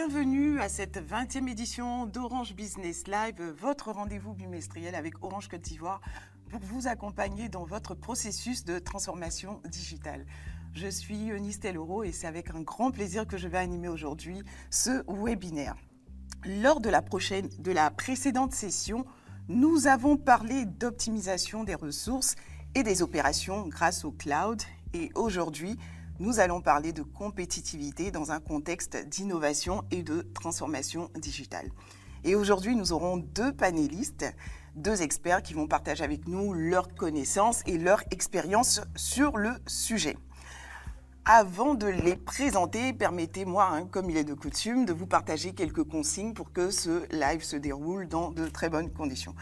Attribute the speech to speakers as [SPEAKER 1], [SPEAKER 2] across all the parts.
[SPEAKER 1] Bienvenue à cette 20e édition d'Orange Business Live, votre rendez-vous bimestriel avec Orange Côte d'Ivoire pour vous accompagner dans votre processus de transformation digitale. Je suis Eunice Tellero et c'est avec un grand plaisir que je vais animer aujourd'hui ce webinaire. Lors de la précédente session, nous avons parlé d'optimisation des ressources et des opérations grâce au cloud. Et aujourd'hui, nous allons parler de compétitivité dans un contexte d'innovation et de transformation digitale. Et aujourd'hui, nous aurons deux panélistes, deux experts qui vont partager avec nous leurs connaissances et leur expérience sur le sujet. Avant de les présenter, permettez-moi, comme il est de coutume, de vous partager quelques consignes pour que ce live se déroule dans de très bonnes conditions.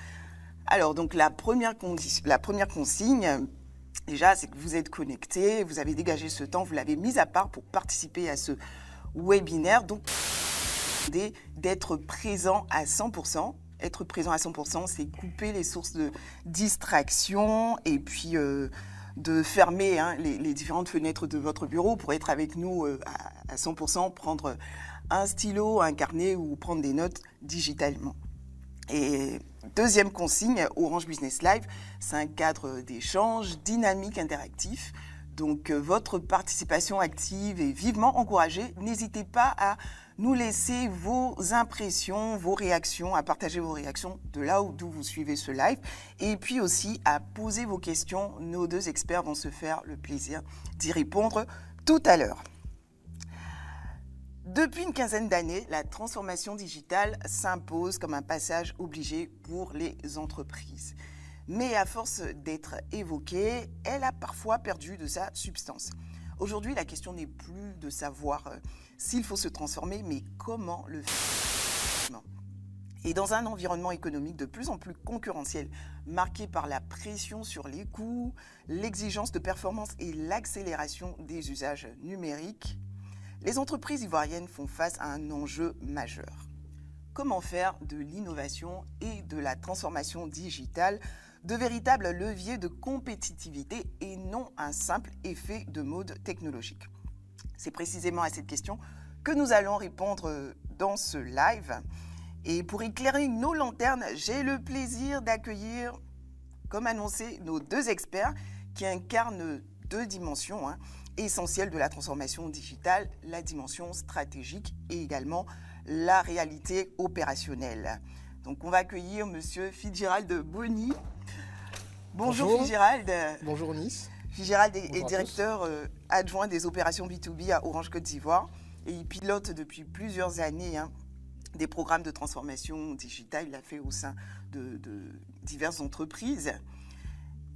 [SPEAKER 1] Alors, donc la première consigne, déjà, c'est que vous êtes connectés, vous avez dégagé ce temps, vous l'avez mis à part pour participer à ce webinaire. Donc, d'être présent à 100%. Être présent à 100%, c'est couper les sources de distraction et puis de fermer les différentes fenêtres de votre bureau pour être avec nous à 100%, prendre un stylo, un carnet ou prendre des notes digitalement. Et deuxième consigne, Orange Business Live, c'est un cadre d'échange dynamique, interactif. Donc, votre participation active est vivement encouragée. N'hésitez pas à nous laisser vos impressions, vos réactions, à partager vos réactions de là d'où vous suivez ce live. Et puis aussi à poser vos questions. Nos deux experts vont se faire le plaisir d'y répondre tout à l'heure. Depuis une quinzaine d'années, la transformation digitale s'impose comme un passage obligé pour les entreprises. Mais à force d'être évoquée, elle a parfois perdu de sa substance. Aujourd'hui, la question n'est plus de savoir s'il faut se transformer, mais comment le faire. Et dans un environnement économique de plus en plus concurrentiel, marqué par la pression sur les coûts, l'exigence de performance et l'accélération des usages numériques, les entreprises ivoiriennes font face à un enjeu majeur. Comment faire de l'innovation et de la transformation digitale de véritables leviers de compétitivité et non un simple effet de mode technologique? C'est précisément à cette question que nous allons répondre dans ce live. Et pour éclairer nos lanternes, j'ai le plaisir d'accueillir, comme annoncé, nos deux experts qui incarnent deux dimensions essentielles de la transformation digitale, la dimension stratégique et également la réalité opérationnelle. Donc on va accueillir Monsieur Fitzgerald Boni. Bonjour Fitzgerald.
[SPEAKER 2] Bonjour Nice.
[SPEAKER 1] Fitzgerald est directeur adjoint des opérations B2B à Orange Côte d'Ivoire et il pilote depuis plusieurs années des programmes de transformation digitale. Il l'a fait au sein de diverses entreprises.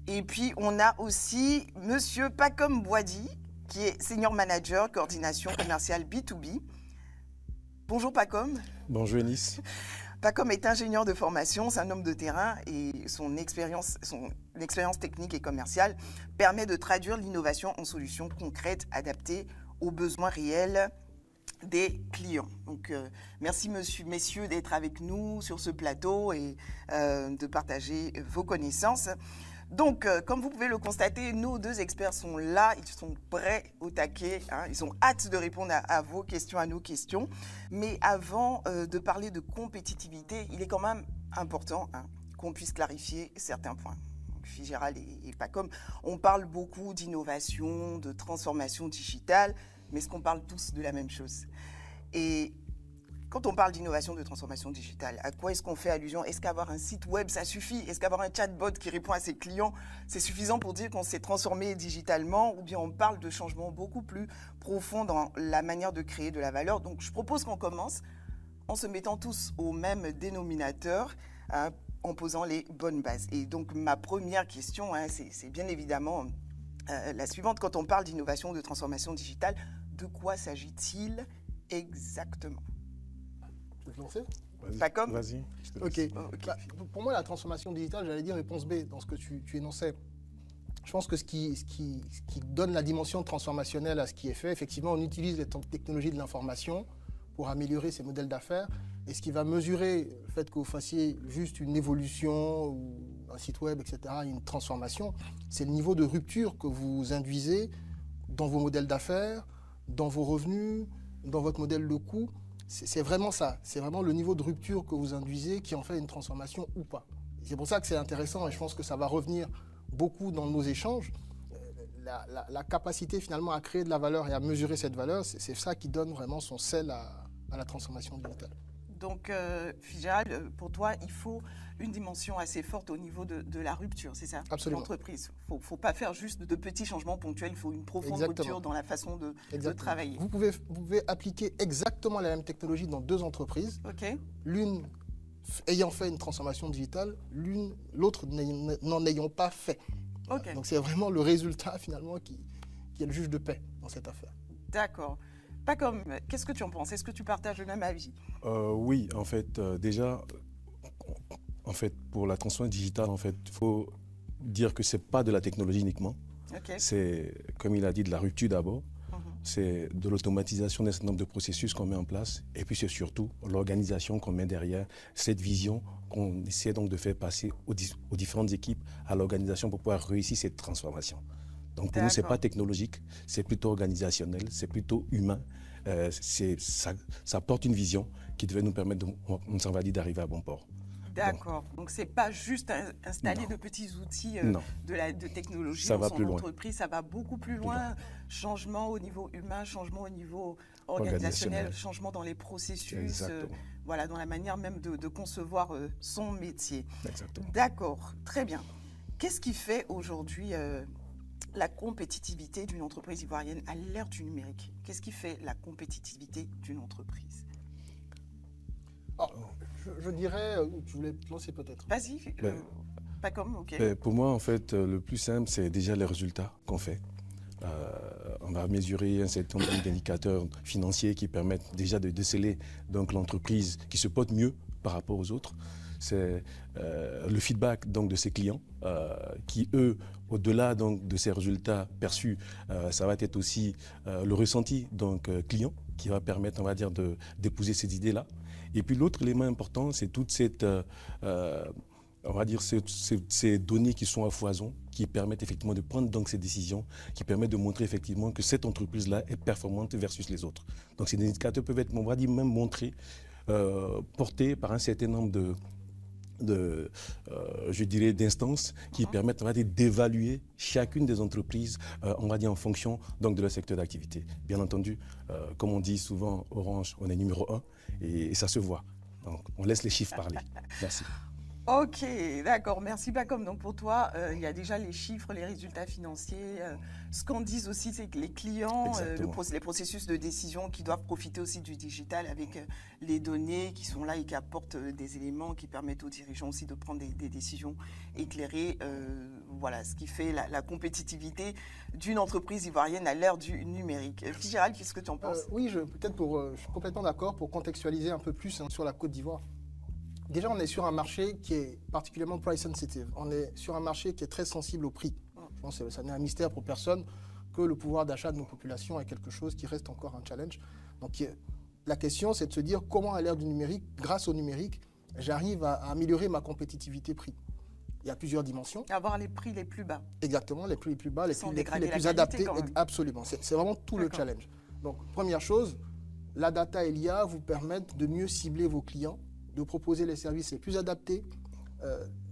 [SPEAKER 1] Et puis on a aussi Monsieur Pacom Boadi qui est senior manager coordination commerciale B2B. Bonjour Pacom.
[SPEAKER 2] Bonjour Nice.
[SPEAKER 1] Pacom est ingénieur de formation, c'est un homme de terrain et son expérience technique et commerciale permet de traduire l'innovation en solutions concrètes adaptées aux besoins réels des clients. Donc, merci messieurs d'être avec nous sur ce plateau et de partager vos connaissances. Donc, comme vous pouvez le constater, nos deux experts sont là, ils sont prêts au taquet, ils ont hâte de répondre à vos questions, à nos questions. Mais avant de parler de compétitivité, il est quand même important qu'on puisse clarifier certains points. Fitzgerald et Pacom, on parle beaucoup d'innovation, de transformation digitale, mais est-ce qu'on parle tous de la même chose? Et quand on parle d'innovation, de transformation digitale, à quoi est-ce qu'on fait allusion? Est-ce qu'avoir un site web, ça suffit? Est-ce qu'avoir un chatbot qui répond à ses clients, c'est suffisant pour dire qu'on s'est transformé digitalement? Ou bien on parle de changements beaucoup plus profonds dans la manière de créer de la valeur? Donc je propose qu'on commence en se mettant tous au même dénominateur, en posant les bonnes bases. Et donc ma première question, c'est bien évidemment la suivante. Quand on parle d'innovation, de transformation digitale, de quoi s'agit-il exactement?
[SPEAKER 2] Tu veux te lancer?
[SPEAKER 1] Pacom?
[SPEAKER 2] Vas-y.
[SPEAKER 1] Ok.
[SPEAKER 2] Pour moi, la transformation digitale, j'allais dire réponse B dans ce que tu énonçais. Je pense que ce qui donne la dimension transformationnelle à ce qui est fait, effectivement, on utilise les technologies de l'information pour améliorer ces modèles d'affaires. Et ce qui va mesurer le fait que vous fassiez juste une évolution ou un site web, etc., une transformation, c'est le niveau de rupture que vous induisez dans vos modèles d'affaires, dans vos revenus, dans votre modèle de coût. C'est vraiment ça. C'est vraiment le niveau de rupture que vous induisez qui en fait une transformation ou pas. C'est pour ça que c'est intéressant et je pense que ça va revenir beaucoup dans nos échanges. La capacité finalement à créer de la valeur et à mesurer cette valeur, c'est ça qui donne vraiment son sel à la transformation digitale.
[SPEAKER 1] Donc, Fitzgerald, pour toi, il faut une dimension assez forte au niveau de la rupture, c'est ça?
[SPEAKER 2] Absolument.
[SPEAKER 1] L'entreprise. Il ne faut pas faire juste de petits changements ponctuels, il faut une profonde
[SPEAKER 2] Exactement.
[SPEAKER 1] rupture dans la façon de travailler.
[SPEAKER 2] Vous pouvez appliquer exactement la même technologie dans deux entreprises,
[SPEAKER 1] OK.
[SPEAKER 2] l'une ayant fait une transformation digitale, l'autre n'en ayant pas fait.
[SPEAKER 1] OK.
[SPEAKER 2] Donc c'est vraiment le résultat finalement qui est le juge de paix dans cette affaire.
[SPEAKER 1] D'accord. Pas comme. Qu'est-ce que tu en penses? Est-ce que tu partages le même avis?
[SPEAKER 3] Oui, en fait, déjà, en fait, pour la transformation digitale, en fait, il faut dire que c'est pas de la technologie uniquement.
[SPEAKER 1] OK.
[SPEAKER 3] C'est, comme il a dit, de la rupture d'abord.
[SPEAKER 1] Mhm.
[SPEAKER 3] C'est de l'automatisation d'un certain nombre de processus qu'on met en place. Et puis, c'est surtout l'organisation qu'on met derrière, cette vision qu'on essaie donc de faire passer aux différentes équipes, à l'organisation pour pouvoir réussir cette transformation. Donc, pour nous, ce n'est pas technologique, c'est plutôt organisationnel, c'est plutôt humain. Ça porte une vision qui devait nous permettre, on s'en va dire, d'arriver à bon port.
[SPEAKER 1] D'accord. Donc, ce n'est pas juste installer
[SPEAKER 3] Non.
[SPEAKER 1] de petits outils
[SPEAKER 3] Non.
[SPEAKER 1] de technologie
[SPEAKER 3] Ça
[SPEAKER 1] dans
[SPEAKER 3] va
[SPEAKER 1] son
[SPEAKER 3] plus loin.
[SPEAKER 1] entreprise. Ça va beaucoup plus loin. Changement au niveau humain, changement au niveau organisationnel, changement dans les processus, voilà, dans la manière même de concevoir son métier.
[SPEAKER 3] Exactement.
[SPEAKER 1] D'accord, très bien. Qu'est-ce qui fait aujourd'hui la compétitivité d'une entreprise ivoirienne à l'ère du numérique? Qu'est-ce qui fait la compétitivité d'une entreprise?
[SPEAKER 2] Je dirais, tu voulais te lancer peut-être.
[SPEAKER 1] Vas-y, pas comme, ok.
[SPEAKER 3] Pour moi, en fait, le plus simple, c'est déjà les résultats qu'on fait. On va mesurer un certain nombre d'indicateurs financiers qui permettent déjà de déceler donc l'entreprise qui se porte mieux par rapport aux autres. C'est le feedback donc de ses clients qui, eux, au-delà donc de ces résultats perçus, ça va être aussi le ressenti donc client qui va permettre, on va dire, d'épouser ces idées-là. Et puis l'autre élément important, c'est toute cette on va dire ces données qui sont à foison, qui permettent effectivement de prendre donc ces décisions, qui permettent de montrer effectivement que cette entreprise-là est performante versus les autres. Donc ces indicateurs peuvent être, on va dire, même montrés, portés par un certain nombre je dirais, d'instances qui permettent, on va dire, d'évaluer chacune des entreprises, on va dire, en fonction donc de leur secteur d'activité. Bien entendu, comme on dit souvent, Orange, on est numéro 1 et ça se voit. Donc on laisse les chiffres parler. Merci.
[SPEAKER 1] Ok, d'accord, merci Pacom. Donc pour toi, il y a déjà les chiffres, les résultats financiers. Ce qu'on dit aussi, c'est que les clients, les processus de décision qui doivent profiter aussi du digital avec les données qui sont là et qui apportent des éléments qui permettent aux dirigeants aussi de prendre des décisions éclairées. Voilà, ce qui fait la compétitivité d'une entreprise ivoirienne à l'ère du numérique. Fitzgerald, qu'est-ce que tu en penses?
[SPEAKER 2] Oui, je suis complètement d'accord pour contextualiser un peu plus sur la Côte d'Ivoire. Déjà, on est sur un marché qui est particulièrement price sensitive. On est sur un marché qui est très sensible au prix. Je pense que ça n'est un mystère pour personne que le pouvoir d'achat de nos populations est quelque chose qui reste encore un challenge. Donc, la question, c'est de se dire comment, à l'ère du numérique, grâce au numérique, j'arrive à améliorer ma compétitivité prix. Il y a plusieurs dimensions.
[SPEAKER 1] Avoir les prix les plus bas.
[SPEAKER 2] Exactement, les prix les plus bas, les prix les plus adaptés. Absolument, c'est vraiment tout le challenge. Donc, première chose, la data et l'IA vous permettent de mieux cibler vos clients, de proposer les services les plus adaptés,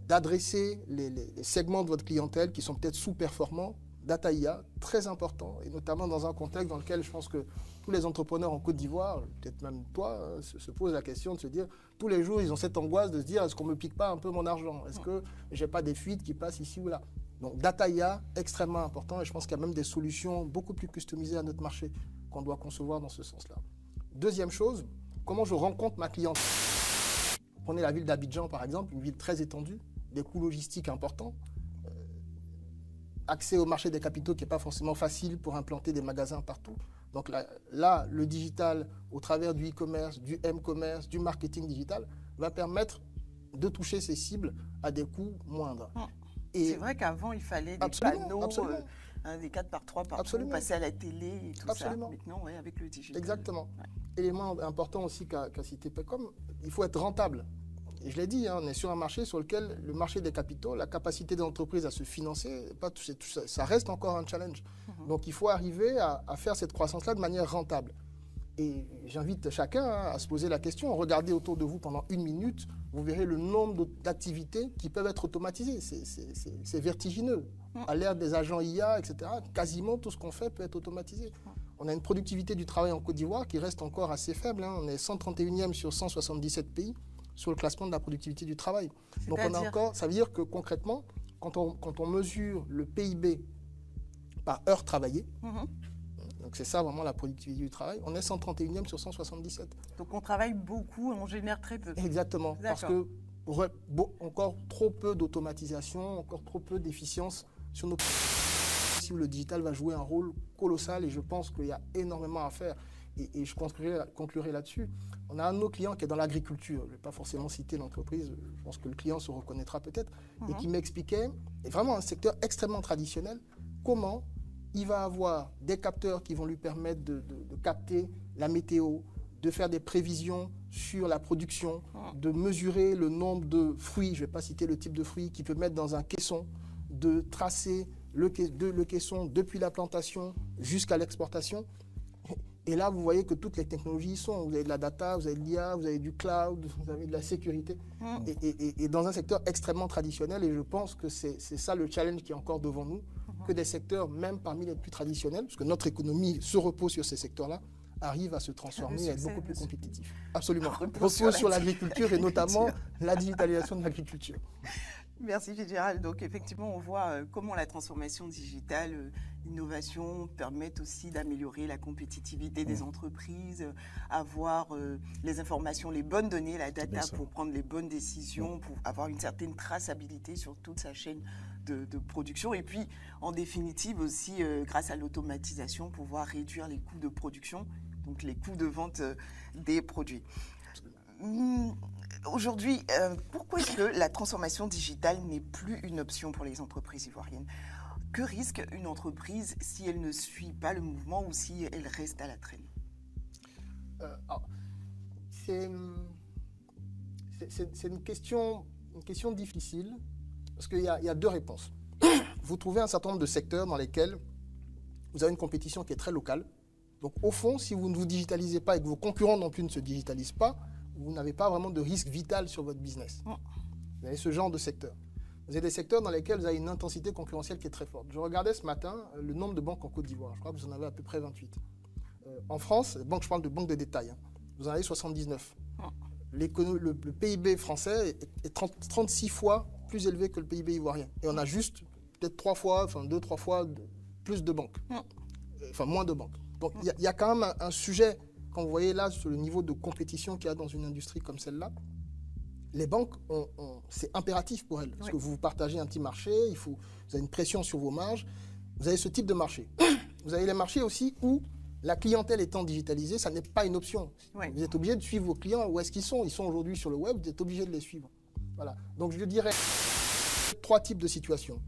[SPEAKER 2] d'adresser les segments de votre clientèle qui sont peut-être sous-performants. Data IA, très important, et notamment dans un contexte dans lequel je pense que tous les entrepreneurs en Côte d'Ivoire, peut-être même toi, se posent la question de se dire, tous les jours, ils ont cette angoisse de se dire, est-ce qu'on ne me pique pas un peu mon argent? Est-ce que je n'ai pas des fuites qui passent ici ou là? Donc, data IA, extrêmement important, et je pense qu'il y a même des solutions beaucoup plus customisées à notre marché qu'on doit concevoir dans ce sens-là. Deuxième chose, comment je rencontre ma clientèle? Prenez la ville d'Abidjan, par exemple, une ville très étendue, des coûts logistiques importants, accès au marché des capitaux qui n'est pas forcément facile pour implanter des magasins partout. Donc là, le digital, au travers du e-commerce, du m-commerce, du marketing digital, va permettre de toucher ces cibles à des coûts moindres.
[SPEAKER 1] C'est vrai qu'avant, il fallait des panneaux, des 4x3 partout, passer à la télé et tout ça. Maintenant, avec le digital.
[SPEAKER 2] Exactement. Élément important aussi qu'a cité Pacom, il faut être rentable. Et je l'ai dit, on est sur un marché sur lequel le marché des capitaux, la capacité des entreprises à se financer, ça reste encore un challenge. Donc il faut arriver à faire cette croissance-là de manière rentable. Et j'invite chacun à se poser la question. Regardez autour de vous pendant 1 minute, vous verrez le nombre d'activités qui peuvent être automatisées. C'est vertigineux. À l'ère des agents IA, etc., quasiment tout ce qu'on fait peut être automatisé. On a une productivité du travail en Côte d'Ivoire qui reste encore assez faible. On est 131e sur 177 pays sur le classement de la productivité du travail. Donc on a encore, ça veut dire que concrètement, quand on mesure le PIB par heure travaillée, donc c'est ça vraiment la productivité du travail, on est 131e sur 177.
[SPEAKER 1] Donc on travaille beaucoup et on génère très peu.
[SPEAKER 2] Exactement, parce que encore trop peu d'automatisation, encore trop peu d'efficience sur nos... Le digital va jouer un rôle colossal et je pense qu'il y a énormément à faire. Et je conclurai là-dessus. On a un de nos clients qui est dans l'agriculture. Je ne vais pas forcément citer l'entreprise, je pense que le client se reconnaîtra peut-être, et qui m'expliquait, et vraiment un secteur extrêmement traditionnel, comment il va avoir des capteurs qui vont lui permettre de capter la météo, de faire des prévisions sur la production, de mesurer le nombre de fruits, je ne vais pas citer le type de fruits, qu'il peut mettre dans un caisson, de tracer le caisson depuis la plantation jusqu'à l'exportation. Et là, vous voyez que toutes les technologies y sont. Vous avez de la data, vous avez de l'IA, vous avez du cloud, vous avez de la sécurité. Et dans un secteur extrêmement traditionnel, et je pense que c'est ça le challenge qui est encore devant nous, que des secteurs, même parmi les plus traditionnels, parce que notre économie se repose sur ces secteurs-là, arrivent à se transformer et être beaucoup plus compétitifs. Absolument. Repose sur l'agriculture et notamment la digitalisation de l'agriculture.
[SPEAKER 1] Merci Fitzgerald. Donc effectivement, on voit comment la transformation digitale, l'innovation permettent aussi d'améliorer la compétitivité des entreprises, avoir les informations, les bonnes données, la data pour prendre les bonnes décisions, pour avoir une certaine traçabilité sur toute sa chaîne de production. Et puis, en définitive aussi, grâce à l'automatisation, pouvoir réduire les coûts de production, donc les coûts de vente des produits. Aujourd'hui, pourquoi est-ce que la transformation digitale n'est plus une option pour les entreprises ivoiriennes? Que risque une entreprise si elle ne suit pas le mouvement ou si elle reste à la traîne?
[SPEAKER 2] C'est une question difficile parce qu'il y a 2 réponses. Vous trouvez un certain nombre de secteurs dans lesquels vous avez une compétition qui est très locale. Donc au fond, si vous ne vous digitalisez pas et que vos concurrents non plus ne se digitalisent pas, vous n'avez pas vraiment de risque vital sur votre business. Vous avez ce genre de secteur. Vous avez des secteurs dans lesquels vous avez une intensité concurrentielle qui est très forte. Je regardais ce matin le nombre de banques en Côte d'Ivoire. Je crois que vous en avez à peu près 28. En France, je parle de banques de détail, vous en avez 79. Le PIB français est 36 fois plus élevé que le PIB ivoirien. Et on a juste peut-être 2-3 fois plus de banques. Enfin, moins de banques. Donc il y a quand même un sujet. Quand vous voyez là, sur le niveau de compétition qu'il y a dans une industrie comme celle-là, les banques, c'est impératif pour elles. Parce que vous partagez un petit marché, vous avez une pression sur vos marges. Vous avez ce type de marché. Vous avez les marchés aussi où la clientèle étant digitalisée, ça n'est pas une option. Vous êtes obligé de suivre vos clients. Où est-ce qu'ils sont? Ils sont aujourd'hui sur le web, vous êtes obligé de les suivre. Voilà. Donc je dirais 3 types de situations.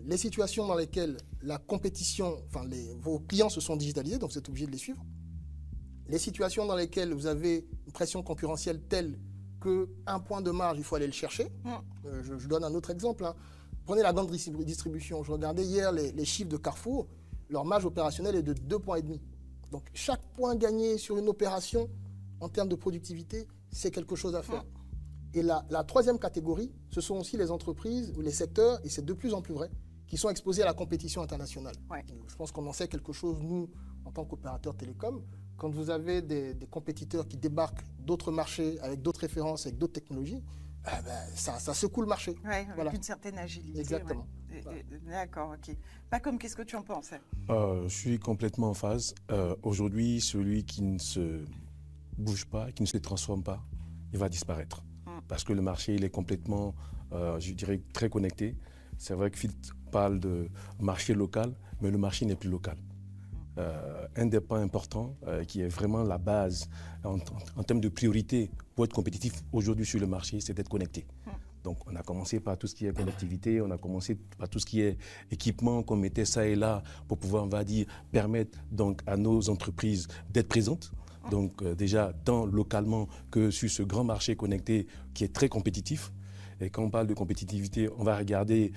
[SPEAKER 2] Les situations dans lesquelles la compétition, vos clients se sont digitalisés, donc vous êtes obligé de les suivre. Les situations dans lesquelles vous avez une pression concurrentielle telle qu'un point de marge, il faut aller le chercher. Je donne un autre exemple. Prenez la grande distribution. Je regardais hier les chiffres de Carrefour. Leur marge opérationnelle est de 2,5 points. Donc chaque point gagné sur une opération, en termes de productivité, c'est quelque chose à faire. Et la 3e catégorie, ce sont aussi les entreprises ou les secteurs, et c'est de plus en plus vrai, qui sont exposés à la compétition internationale. Je pense qu'on en sait quelque chose, nous, en tant qu'opérateurs télécoms. Quand vous avez des compétiteurs qui débarquent d'autres marchés, avec d'autres références, avec d'autres technologies, ça secoue le marché.
[SPEAKER 1] Avec une certaine agilité.
[SPEAKER 2] Exactement.
[SPEAKER 1] D'accord, ok. Pas comme, qu'est-ce que tu en penses?
[SPEAKER 3] Je suis complètement en phase. Aujourd'hui, celui qui ne se bouge pas, qui ne se transforme pas, il va disparaître. Parce que le marché, il est complètement, je dirais, très connecté. C'est vrai que Phil parle de marché local, mais le marché n'est plus local. Un des points importants qui est vraiment la base en termes de priorité pour être compétitif aujourd'hui sur le marché, c'est d'être connecté. Donc on a commencé par tout ce qui est connectivité, on a commencé par tout ce qui est équipement qu'on mettait ça et là pour pouvoir, on va dire, permettre donc à nos entreprises d'être présentes. Donc déjà tant localement que sur ce grand marché connecté qui est très compétitif. Et quand on parle de compétitivité, on va regarder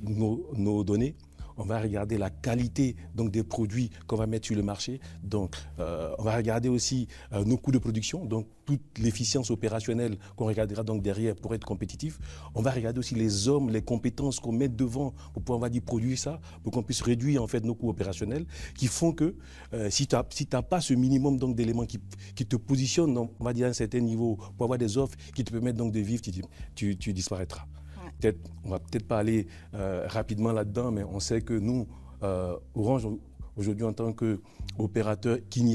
[SPEAKER 3] nos données. on va regarder la qualité donc, des produits qu'on va mettre sur le marché. Donc, on va regarder aussi nos coûts de production, donc toute l'efficience opérationnelle qu'on regardera donc derrière pour être compétitif. On va regarder aussi les hommes, les compétences qu'on met devant pour pouvoir, on va dire, produire ça, pour qu'on puisse réduire en fait nos coûts opérationnels, qui font que si tu n'as pas ce minimum donc d'éléments qui te positionnent, donc, on va dire à un certain niveau, pour avoir des offres qui te permettent donc de vivre, tu disparaîtras. On va peut-être pas aller rapidement là-dedans, mais on sait que nous, Orange, aujourd'hui en tant qu'opérateur qui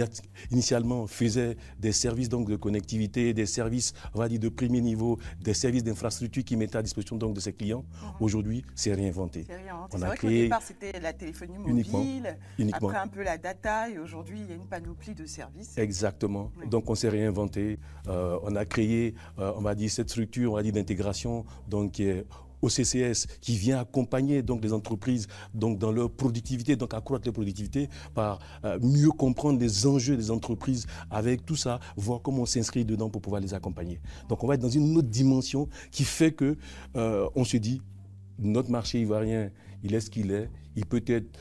[SPEAKER 3] initialement faisait des services donc, de connectivité, des services on va dire, de premier niveau, des services d'infrastructure qui mettaient à disposition donc, de ses clients, aujourd'hui c'est réinventé.
[SPEAKER 1] C'est vrai qu'au départ c'était la téléphonie mobile, uniquement. Après un peu la data et aujourd'hui il y a une panoplie de services.
[SPEAKER 3] Exactement, donc on s'est réinventé, on a créé on va dire, cette structure on va dire, d'intégration donc, qui est au CCS, qui vient accompagner donc, les entreprises donc, dans leur productivité, donc accroître leur productivité par mieux comprendre les enjeux des entreprises avec tout ça, voir comment on s'inscrit dedans pour pouvoir les accompagner. Donc on va être dans une autre dimension qui fait que on se dit, notre marché ivoirien, il est ce qu'il est. Il peut être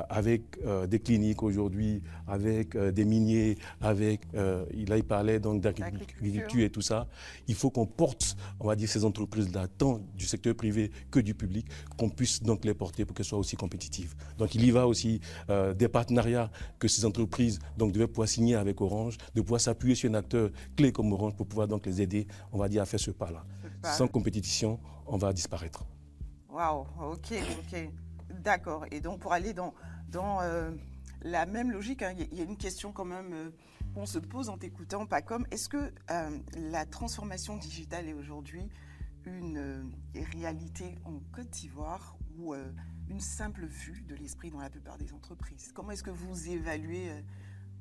[SPEAKER 3] avec des cliniques aujourd'hui, avec des miniers, avec, là il parlait donc d'agriculture et tout ça. Il faut qu'on porte, on va dire, ces entreprises-là, tant du secteur privé que du public, qu'on puisse donc les porter pour qu'elles soient aussi compétitives. Donc il y va aussi des partenariats que ces entreprises donc, devaient pouvoir signer avec Orange, de pouvoir s'appuyer sur un acteur clé comme Orange pour pouvoir donc les aider, on va dire, à faire ce pas-là. Sans compétition, on va disparaître.
[SPEAKER 1] Waouh, ok. D'accord. Et donc, pour aller dans la même logique, hein, il y a une question quand même qu'on se pose en t'écoutant, Pacom. Est-ce que la transformation digitale est aujourd'hui une réalité en Côte d'Ivoire ou une simple vue de l'esprit dans la plupart des entreprises? Comment est-ce que vous évaluez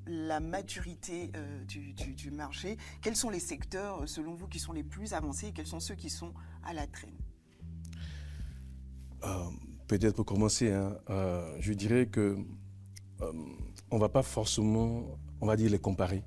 [SPEAKER 1] la maturité du marché? Quels sont les secteurs, selon vous, qui sont les plus avancés et quels sont ceux qui sont à la traîne?
[SPEAKER 3] Peut-être pour commencer, hein, je dirais que on ne va pas forcément, on va dire, les comparer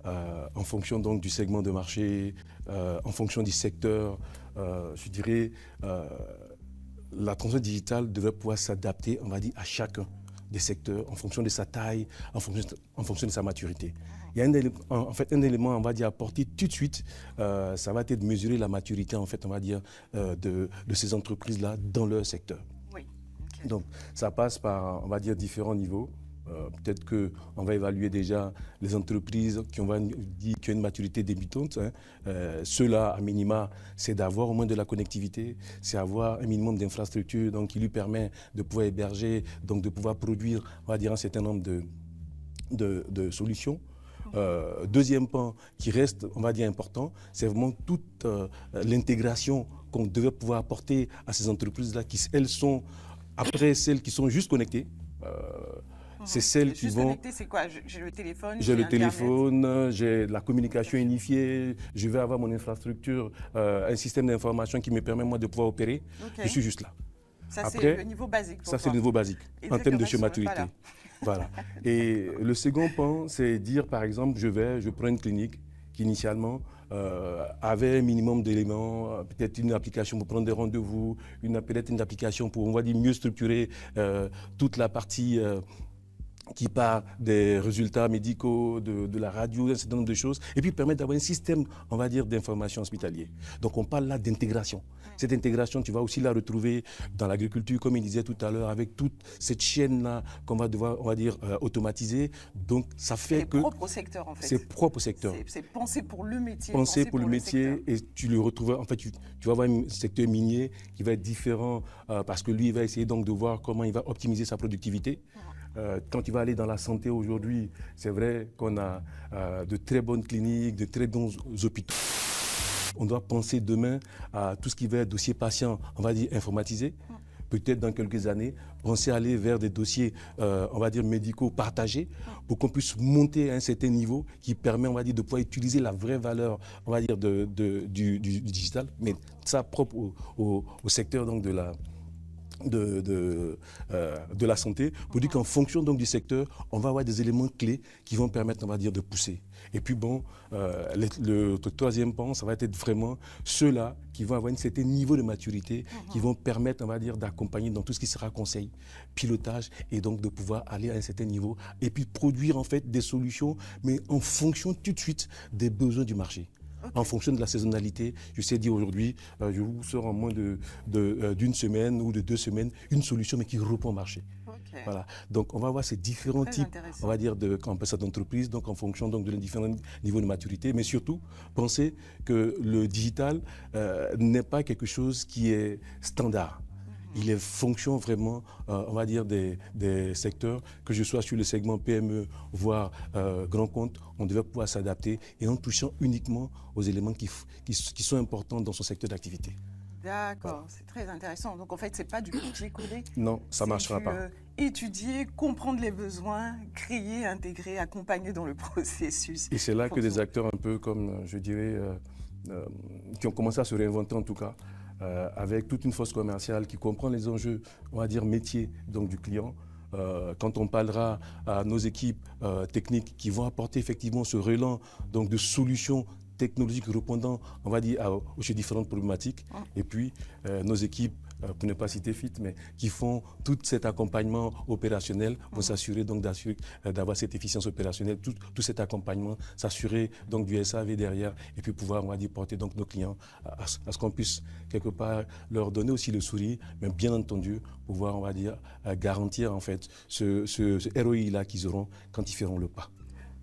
[SPEAKER 3] en fonction donc du segment de marché, en fonction du secteur. Je dirais la transformation digitale devrait pouvoir s'adapter, on va dire, à chacun des secteurs en fonction de sa taille, en fonction de sa maturité. Il y a un élément, on va dire, à porter tout de suite, ça va être de mesurer la maturité, en fait, on va dire, de ces entreprises-là dans leur secteur.
[SPEAKER 1] Oui. Okay.
[SPEAKER 3] Donc, ça passe par, on va dire, différents niveaux. Peut-être qu'on va évaluer déjà les entreprises qui ont une maturité débutante. Hein. Ceux-là, à minima, c'est d'avoir au moins de la connectivité, c'est avoir un minimum d'infrastructures qui lui permet de pouvoir héberger, donc de pouvoir produire, on va dire, un certain nombre de solutions. Deuxième point qui reste, on va dire, important, c'est vraiment toute l'intégration qu'on devait pouvoir apporter à ces entreprises-là, qui, elles, sont, après celles qui sont juste connectées, c'est celles qui vont...
[SPEAKER 1] Connecté, c'est quoi? J'ai le téléphone,
[SPEAKER 3] j'ai le téléphone, j'ai la communication unifiée, je vais avoir mon infrastructure, un système d'information qui me permet moi de pouvoir opérer. Okay. Je suis juste là.
[SPEAKER 1] Ça, c'est le niveau basique.
[SPEAKER 3] Ça, c'est le niveau basique, en termes de maturité. Voilà. Et le second point, c'est dire, par exemple, je prends une clinique qui, initialement, avait un minimum d'éléments, peut-être une application pour prendre des rendez-vous, peut-être une application pour, on va dire, mieux structurer toute la partie qui part des résultats médicaux, de la radio, un certain nombre de choses, et puis permettre d'avoir un système, on va dire, d'information hospitalier. Donc on parle là d'intégration. Cette intégration, tu vas aussi la retrouver dans l'agriculture, comme il disait tout à l'heure, avec toute cette chaîne-là qu'on va devoir, on va dire, automatiser. Donc ça fait que...
[SPEAKER 1] C'est propre au secteur, en fait.
[SPEAKER 3] C'est propre au secteur.
[SPEAKER 1] C'est pensé pour le métier.
[SPEAKER 3] Pensé pour le métier, et tu le retrouves, en fait, tu vas avoir un secteur minier qui va être différent, parce que lui, il va essayer donc de voir comment il va optimiser sa productivité. Quand tu vas aller dans la santé aujourd'hui, c'est vrai qu'on a de très bonnes cliniques, de très bons hôpitaux. On doit penser demain à tout ce qui va être dossier patient, on va dire informatisé. Peut-être dans quelques années, penser à aller vers des dossiers, on va dire, médicaux partagés pour qu'on puisse monter à un certain niveau qui permet, on va dire, de pouvoir utiliser la vraie valeur, on va dire, du digital, mais ça propre au secteur donc, de de la santé, pour dire qu'en fonction donc, du secteur, on va avoir des éléments clés qui vont permettre, on va dire, de pousser. Et puis bon, le troisième pan, ça va être vraiment ceux-là qui vont avoir un certain niveau de maturité, qui vont permettre, on va dire, d'accompagner dans tout ce qui sera conseil, pilotage, et donc de pouvoir aller à un certain niveau, et puis produire en fait des solutions, mais en fonction tout de suite des besoins du marché. En fonction de la saisonnalité, je sais dire aujourd'hui, je vous sors en moins d'une semaine ou de 2 semaines une solution mais qui répond au marché.
[SPEAKER 1] Okay.
[SPEAKER 3] Voilà. Donc on va avoir ces différents types, on va dire, d'entreprises, donc en fonction donc, de les différents niveaux de maturité, mais surtout penser que le digital n'est pas quelque chose qui est standard. Il est fonction vraiment, on va dire, des secteurs, que je sois sur le segment PME, voire grand compte, on devait pouvoir s'adapter et en touchant uniquement aux éléments qui sont importants dans son secteur d'activité.
[SPEAKER 1] D'accord, c'est très intéressant. Donc en fait, ce n'est pas du copier-coller.
[SPEAKER 3] Non, ça ne marchera pas.
[SPEAKER 1] Étudier, comprendre les besoins, créer, intégrer, accompagner dans le processus.
[SPEAKER 3] Et c'est là que des acteurs un peu comme, je dirais, qui ont commencé à se réinventer en tout cas, avec toute une force commerciale qui comprend les enjeux, on va dire, métiers donc, du client. Quand on parlera à nos équipes techniques qui vont apporter effectivement ce relan donc, de solutions technologiques répondant, on va dire, aux différentes problématiques. Et puis, nos équipes, pour ne pas citer FIT, mais qui font tout cet accompagnement opérationnel vont s'assurer donc d'avoir cette efficience opérationnelle, tout cet accompagnement, s'assurer donc du SAV derrière et puis pouvoir, on va dire, porter donc nos clients à ce qu'on puisse quelque part leur donner aussi le sourire, mais bien entendu pouvoir, on va dire, garantir en fait ce ROI-là qu'ils auront quand ils feront le pas.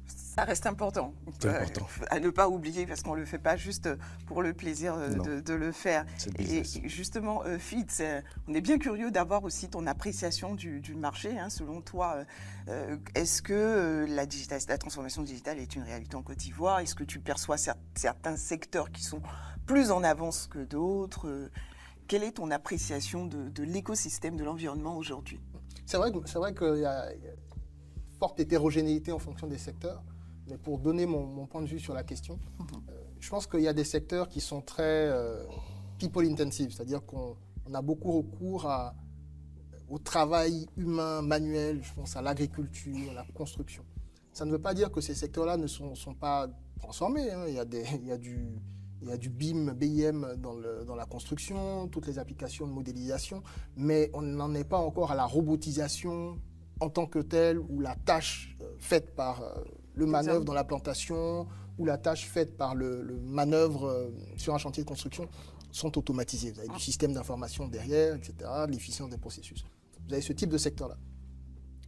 [SPEAKER 1] Ça reste important.
[SPEAKER 3] C'est important.
[SPEAKER 1] À ne pas oublier, parce qu'on ne le fait pas juste pour le plaisir de le faire. Et justement, Fitz, on est bien curieux d'avoir aussi ton appréciation du marché. Hein, selon toi, est-ce que la transformation digitale est une réalité en Côte d'Ivoire? Est-ce que tu perçois certains secteurs qui sont plus en avance que d'autres? Quelle est ton appréciation de l'écosystème, de l'environnement aujourd'hui?
[SPEAKER 2] C'est vrai qu'il y a forte hétérogénéité en fonction des secteurs. Mais pour donner mon point de vue sur la question, je pense qu'il y a des secteurs qui sont très people intensive, c'est-à-dire qu'on a beaucoup recours au travail humain, manuel, je pense à l'agriculture, à la construction. Ça ne veut pas dire que ces secteurs-là ne sont pas transformés. Hein. Il y a du BIM dans la construction, toutes les applications de modélisation, mais on n'en est pas encore à la robotisation en tant que telle, ou la tâche faite par le manœuvre dans la plantation, ou la tâche faite par le manœuvre sur un chantier de construction sont automatisées. Vous avez du système d'information derrière, etc., l'efficience des processus. Vous avez ce type de secteur-là.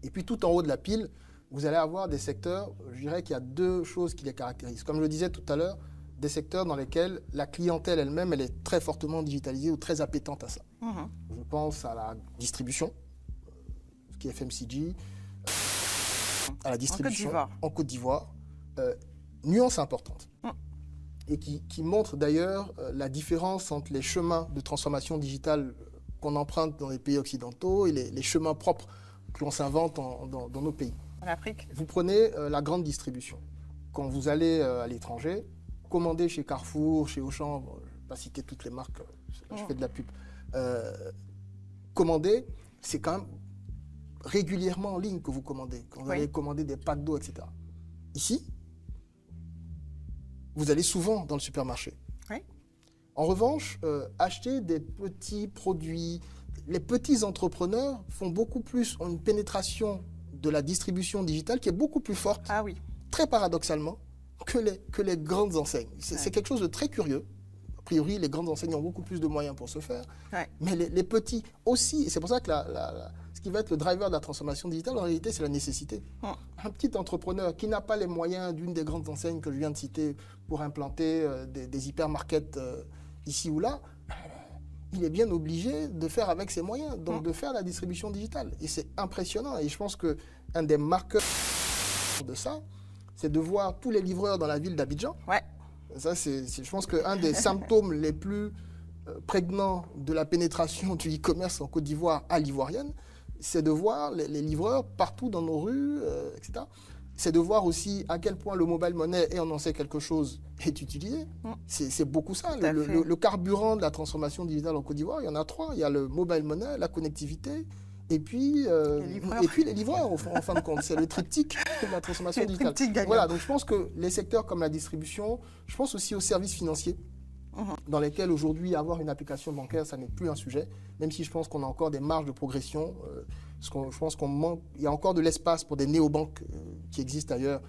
[SPEAKER 2] Et puis tout en haut de la pile, vous allez avoir des secteurs, je dirais qu'il y a 2 choses qui les caractérisent. Comme je le disais tout à l'heure, des secteurs dans lesquels la clientèle elle-même, elle est très fortement digitalisée ou très appétente à ça. Je pense à la distribution, qui est FMCG, à la distribution en Côte d'Ivoire. Nuance importante. Et qui montre d'ailleurs la différence entre les chemins de transformation digitale qu'on emprunte dans les pays occidentaux et les chemins propres que l'on s'invente dans nos pays.
[SPEAKER 1] En Afrique.
[SPEAKER 2] Vous prenez la grande distribution. Quand vous allez à l'étranger, commandez chez Carrefour, chez Auchan, je ne vais pas citer toutes les marques, je fais de la pub. Commander, c'est quand même régulièrement en ligne que vous commandez, quand vous allez commander des packs d'eau, etc. Ici, vous allez souvent dans le supermarché.
[SPEAKER 1] Oui.
[SPEAKER 2] En revanche, acheter des petits produits, les petits entrepreneurs ont une pénétration de la distribution digitale qui est beaucoup plus forte, très paradoxalement, que les grandes enseignes. C'est quelque chose de très curieux. A priori, les grandes enseignes ont beaucoup plus de moyens pour se faire, mais les petits aussi, et c'est pour ça que ce qui va être le driver de la transformation digitale, en réalité, c'est la nécessité. Un petit entrepreneur qui n'a pas les moyens d'une des grandes enseignes que je viens de citer pour implanter des hypermarkets ici ou là, il est bien obligé de faire avec ses moyens, donc de faire la distribution digitale. Et c'est impressionnant. Et je pense qu'un des marqueurs de ça, c'est de voir tous les livreurs dans la ville d'Abidjan. Ça, je pense qu'un des symptômes les plus prégnants de la pénétration du e-commerce en Côte d'Ivoire à l'ivoirienne, c'est de voir les livreurs partout dans nos rues, etc. c'est de voir aussi à quel point le mobile money, et on en sait quelque chose, est utilisé. C'est beaucoup ça. Le carburant de la transformation digitale en Côte d'Ivoire, il y en a 3. Il y a le mobile money, la connectivité, et puis les livreurs, en fin de compte. C'est le triptyque de la transformation digitale. Voilà, donc je pense que les secteurs comme la distribution, je pense aussi aux services financiers, dans lesquels aujourd'hui avoir une application bancaire, ça n'est plus un sujet, même si je pense qu'on a encore des marges de progression. Je pense qu'il y a encore de l'espace pour des néobanques qui existent ailleurs.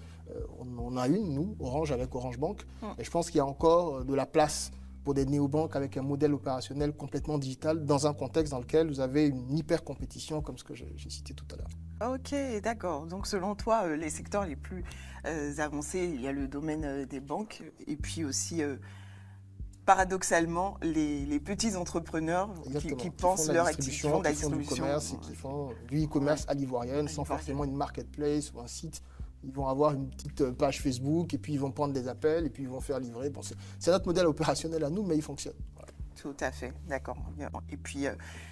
[SPEAKER 2] On a une, nous, Orange, avec Orange Bank, et je pense qu'il y a encore de la place pour des néobanques avec un modèle opérationnel complètement digital dans un contexte dans lequel vous avez une hyper-compétition comme ce que j'ai cité tout à l'heure.
[SPEAKER 1] Ok, d'accord. Donc selon toi, les secteurs les plus avancés, il y a le domaine des banques et puis aussi... paradoxalement, les petits entrepreneurs qui pensent leur activité, qui font de la distribution,
[SPEAKER 2] du commerce et qui font du e-commerce à l'ivoirienne sans forcément une marketplace ou un site. Ils vont avoir une petite page Facebook et puis ils vont prendre des appels et puis ils vont faire livrer. Bon, c'est notre modèle opérationnel à nous, mais il fonctionne. Voilà.
[SPEAKER 1] Tout à fait, d'accord. Et puis,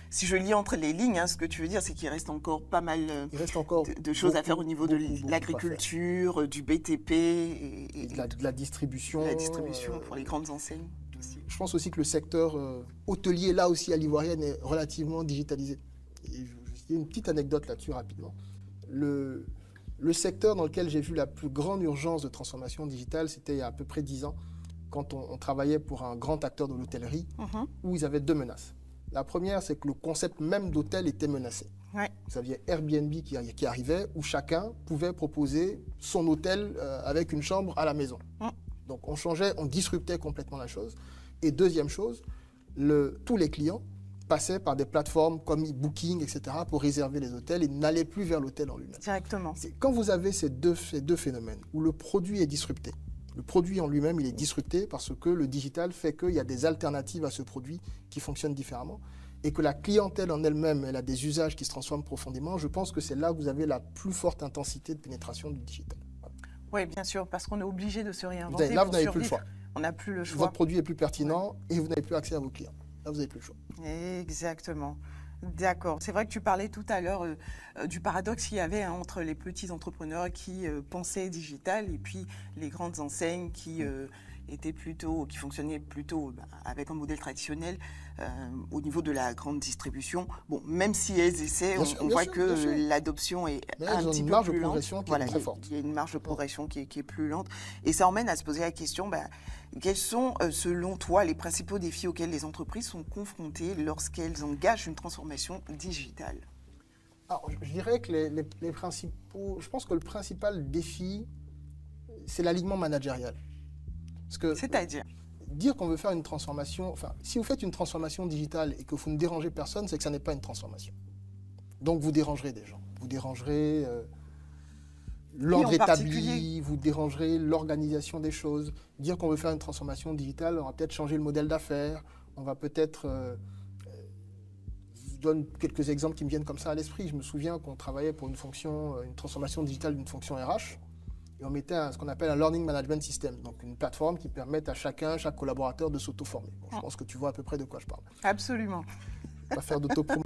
[SPEAKER 1] si je lis entre les lignes, ce que tu veux dire, c'est qu'il reste encore pas mal de choses à faire au niveau de l'agriculture, du BTP et
[SPEAKER 2] de la distribution.
[SPEAKER 1] La distribution pour les grandes enseignes.
[SPEAKER 2] Je pense aussi que le secteur hôtelier, là aussi à l'ivoirienne, est relativement digitalisé. Et il y a une petite anecdote là-dessus rapidement. Le secteur dans lequel j'ai vu la plus grande urgence de transformation digitale, c'était il y a à peu près 10 ans, quand on travaillait pour un grand acteur de l'hôtellerie, où ils avaient 2 menaces. La première, c'est que le concept même d'hôtel était menacé.
[SPEAKER 1] Ouais.
[SPEAKER 2] Vous aviez Airbnb qui arrivait, où chacun pouvait proposer son hôtel avec une chambre à la maison. Donc on disruptait complètement la chose. Et deuxième chose, tous les clients passaient par des plateformes comme Booking, etc. pour réserver les hôtels et n'allaient plus vers l'hôtel en lui-même.
[SPEAKER 1] Directement.
[SPEAKER 2] Quand vous avez ces deux phénomènes, où le produit est disrupté, le produit en lui-même, il est disrupté parce que le digital fait qu'il y a des alternatives à ce produit qui fonctionnent différemment et que la clientèle en elle-même, elle a des usages qui se transforment profondément, je pense que c'est là que vous avez la plus forte intensité de pénétration du digital.
[SPEAKER 1] Oui, bien sûr, parce qu'on est obligé de se réinventer.
[SPEAKER 2] Là, vous n'avez plus le choix.
[SPEAKER 1] On n'a plus le choix.
[SPEAKER 2] Votre produit est plus pertinent et vous n'avez plus accès à vos clients. Là, vous n'avez plus le choix.
[SPEAKER 1] Exactement. D'accord. C'est vrai que tu parlais tout à l'heure du paradoxe qu'il y avait entre les petits entrepreneurs qui pensaient digital et puis les grandes enseignes qui qui fonctionnaient plutôt avec un modèle traditionnel au niveau de la grande distribution. Bon, même si elles essaient, on voit que l'adoption est un petit peu plus lente.
[SPEAKER 2] Voilà, très forte.
[SPEAKER 1] Il y a une marge de progression qui est plus lente. Et ça emmène à se poser la question, quels sont, selon toi, les principaux défis auxquels les entreprises sont confrontées lorsqu'elles engagent une transformation digitale?
[SPEAKER 2] Alors, je dirais que les principaux... Je pense que le principal défi, c'est l'alignement managérial.
[SPEAKER 1] C'est-à-dire
[SPEAKER 2] dire qu'on veut faire une transformation... Enfin, si vous faites une transformation digitale et que vous ne dérangez personne, c'est que ça n'est pas une transformation. Donc, vous dérangerez des gens. Vous dérangerez l'ordre établi, vous dérangerez l'organisation des choses. Dire qu'on veut faire une transformation digitale, on va peut-être changer le modèle d'affaires, on va peut-être... je donne quelques exemples qui me viennent comme ça à l'esprit. Je me souviens qu'on travaillait pour une transformation digitale d'une fonction RH, et on mettait ce qu'on appelle un Learning Management System, donc une plateforme qui permet à chaque collaborateur de s'auto-former. Bon, je pense que tu vois à peu près de quoi je parle.
[SPEAKER 1] Absolument.
[SPEAKER 2] Pas faire d'auto-promo.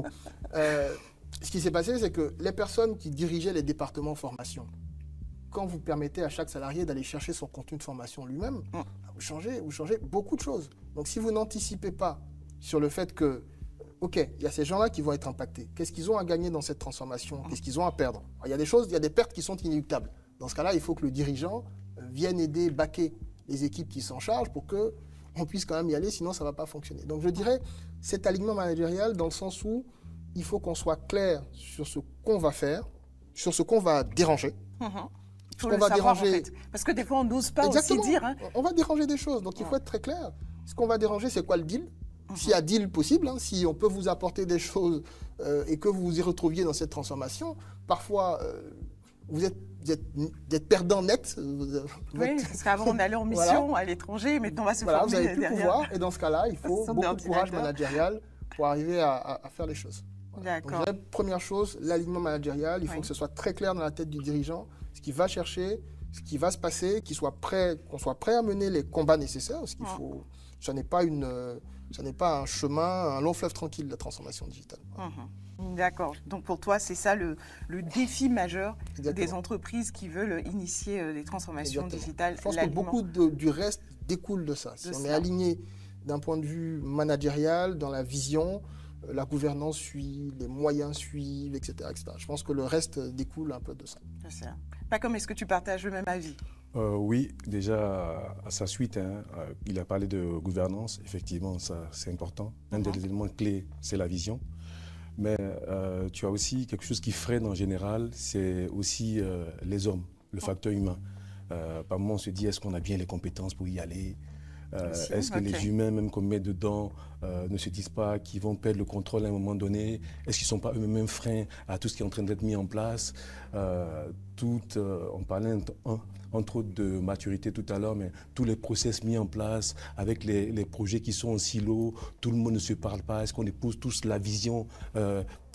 [SPEAKER 2] Ce qui s'est passé, c'est que les personnes qui dirigeaient les départements formation, quand vous permettez à chaque salarié d'aller chercher son contenu de formation lui-même, vous changez beaucoup de choses. Donc si vous n'anticipez pas sur le fait que, OK, il y a ces gens-là qui vont être impactés. Qu'est-ce qu'ils ont à gagner dans cette transformation? Qu'est-ce qu'ils ont à perdre? Alors, il y a des pertes qui sont inéluctables. Dans ce cas-là, il faut que le dirigeant vienne aider, backer les équipes qui s'en chargent pour qu'on puisse quand même y aller, sinon ça ne va pas fonctionner. Donc je dirais cet alignement managérial dans le sens où il faut qu'on soit clair sur ce qu'on va faire, sur ce qu'on va déranger.
[SPEAKER 1] Il faut le savoir, en fait. Parce que des fois, on n'ose pas aussi dire.
[SPEAKER 2] On va déranger des choses, donc il faut être très clair. Ce qu'on va déranger, c'est quoi le deal? S'il y a deal possible, si on peut vous apporter des choses et que vous vous y retrouviez dans cette transformation, parfois vous êtes perdant net.
[SPEAKER 1] Oui, parce qu'avant on allait en mission à l'étranger, maintenant on va se former
[SPEAKER 2] vous n'avez plus
[SPEAKER 1] derrière.
[SPEAKER 2] pouvoir, et dans ce cas-là, il faut beaucoup de courage managérial pour arriver à faire les choses.
[SPEAKER 1] D'accord.
[SPEAKER 2] Donc, première chose, l'alignement managérial, il faut que ce soit très clair dans la tête du dirigeant, ce qu'il va chercher, ce qui va se passer, qu'on soit prêt à mener les combats nécessaires, parce qu'il faut... Ça n'est pas un chemin, un long fleuve tranquille, la transformation digitale.
[SPEAKER 1] D'accord. Donc pour toi, c'est ça le défi majeur
[SPEAKER 2] Exactement.
[SPEAKER 1] des entreprises qui veulent initier les transformations
[SPEAKER 2] Exactement.
[SPEAKER 1] digitales.
[SPEAKER 2] Je pense que
[SPEAKER 1] l'aliment.
[SPEAKER 2] beaucoup du reste découle de ça. Si on est
[SPEAKER 1] cela.
[SPEAKER 2] aligné d'un point de vue managérial, dans la vision, la gouvernance suit, les moyens suivent, etc., etc. Je pense que le reste découle un peu de ça.
[SPEAKER 1] C'est ça. Pas comme est-ce que tu partages le même avis?
[SPEAKER 3] Oui, déjà à sa suite, hein, il a parlé de gouvernance. Effectivement, ça c'est important. Un des éléments clés, c'est la vision. Mais tu as aussi quelque chose qui freine en général, c'est aussi les hommes, le facteur humain. Par moment, on se dit, est-ce qu'on a bien les compétences pour y aller? Est-ce que les humains, même qu'on met dedans, ne se disent pas qu'ils vont perdre le contrôle à un moment donné? Est-ce qu'ils ne sont pas eux-mêmes freins à tout ce qui est en train d'être mis en place? On parlait entre autres de maturité tout à l'heure, mais tous les process mis en place, avec les projets qui sont en silo, tout le monde ne se parle pas. Est-ce qu'on épouse tous la vision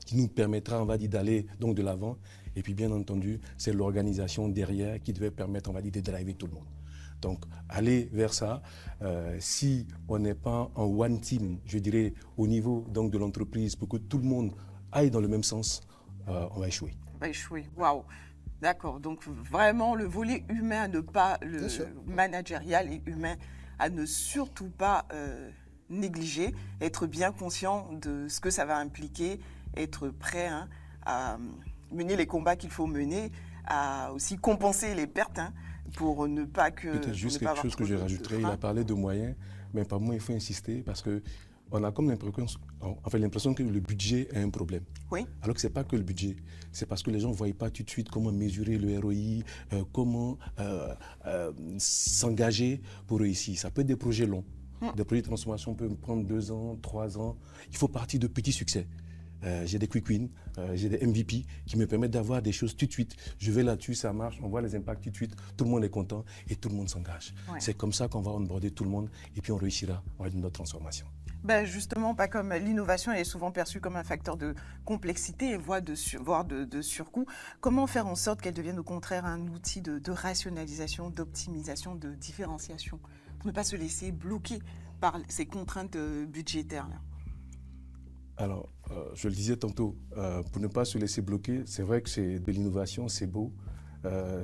[SPEAKER 3] qui nous permettra, on va dire, d'aller donc de l'avant? Et puis bien entendu, c'est l'organisation derrière qui devait permettre, on va dire, de driver tout le monde. Donc, aller vers ça, si on n'est pas en one team, je dirais, au niveau donc, de l'entreprise, pour que tout le monde aille dans le même sens, on va échouer.
[SPEAKER 1] On va échouer. Waouh. D'accord. Donc, vraiment, le volet humain, à ne pas, le managérial et humain, à ne surtout pas négliger, être bien conscient de ce que ça va impliquer, être prêt à mener les combats qu'il faut mener, à aussi compenser les pertes. Pour ne pas que...
[SPEAKER 3] Peut-être juste quelque chose que je rajouterais, il a parlé de moyens, mais par moi il faut insister parce qu'on a comme l'impression que le budget est un problème.
[SPEAKER 1] Oui.
[SPEAKER 3] Alors que ce n'est pas que le budget, c'est parce que les gens ne voient pas tout de suite comment mesurer le ROI, comment s'engager pour réussir. Ça peut être des projets longs. Des projets de transformation peuvent prendre 2 ans, 3 ans. Il faut partir de petits succès. J'ai des quick wins, j'ai des MVP qui me permettent d'avoir des choses tout de suite. Je vais là-dessus, ça marche, on voit les impacts tout de suite, tout le monde est content et tout le monde s'engage. Ouais. C'est comme ça qu'on va onboarder tout le monde et puis on réussira à notre transformation.
[SPEAKER 1] Ben justement, pas comme l'innovation est souvent perçue comme un facteur de complexité, voire de surcoût. Comment faire en sorte qu'elle devienne au contraire un outil de rationalisation, d'optimisation, de différenciation, pour ne pas se laisser bloquer par ces contraintes budgétaires-là?
[SPEAKER 3] Alors, je le disais tantôt, pour ne pas se laisser bloquer, c'est vrai que c'est de l'innovation, c'est beau.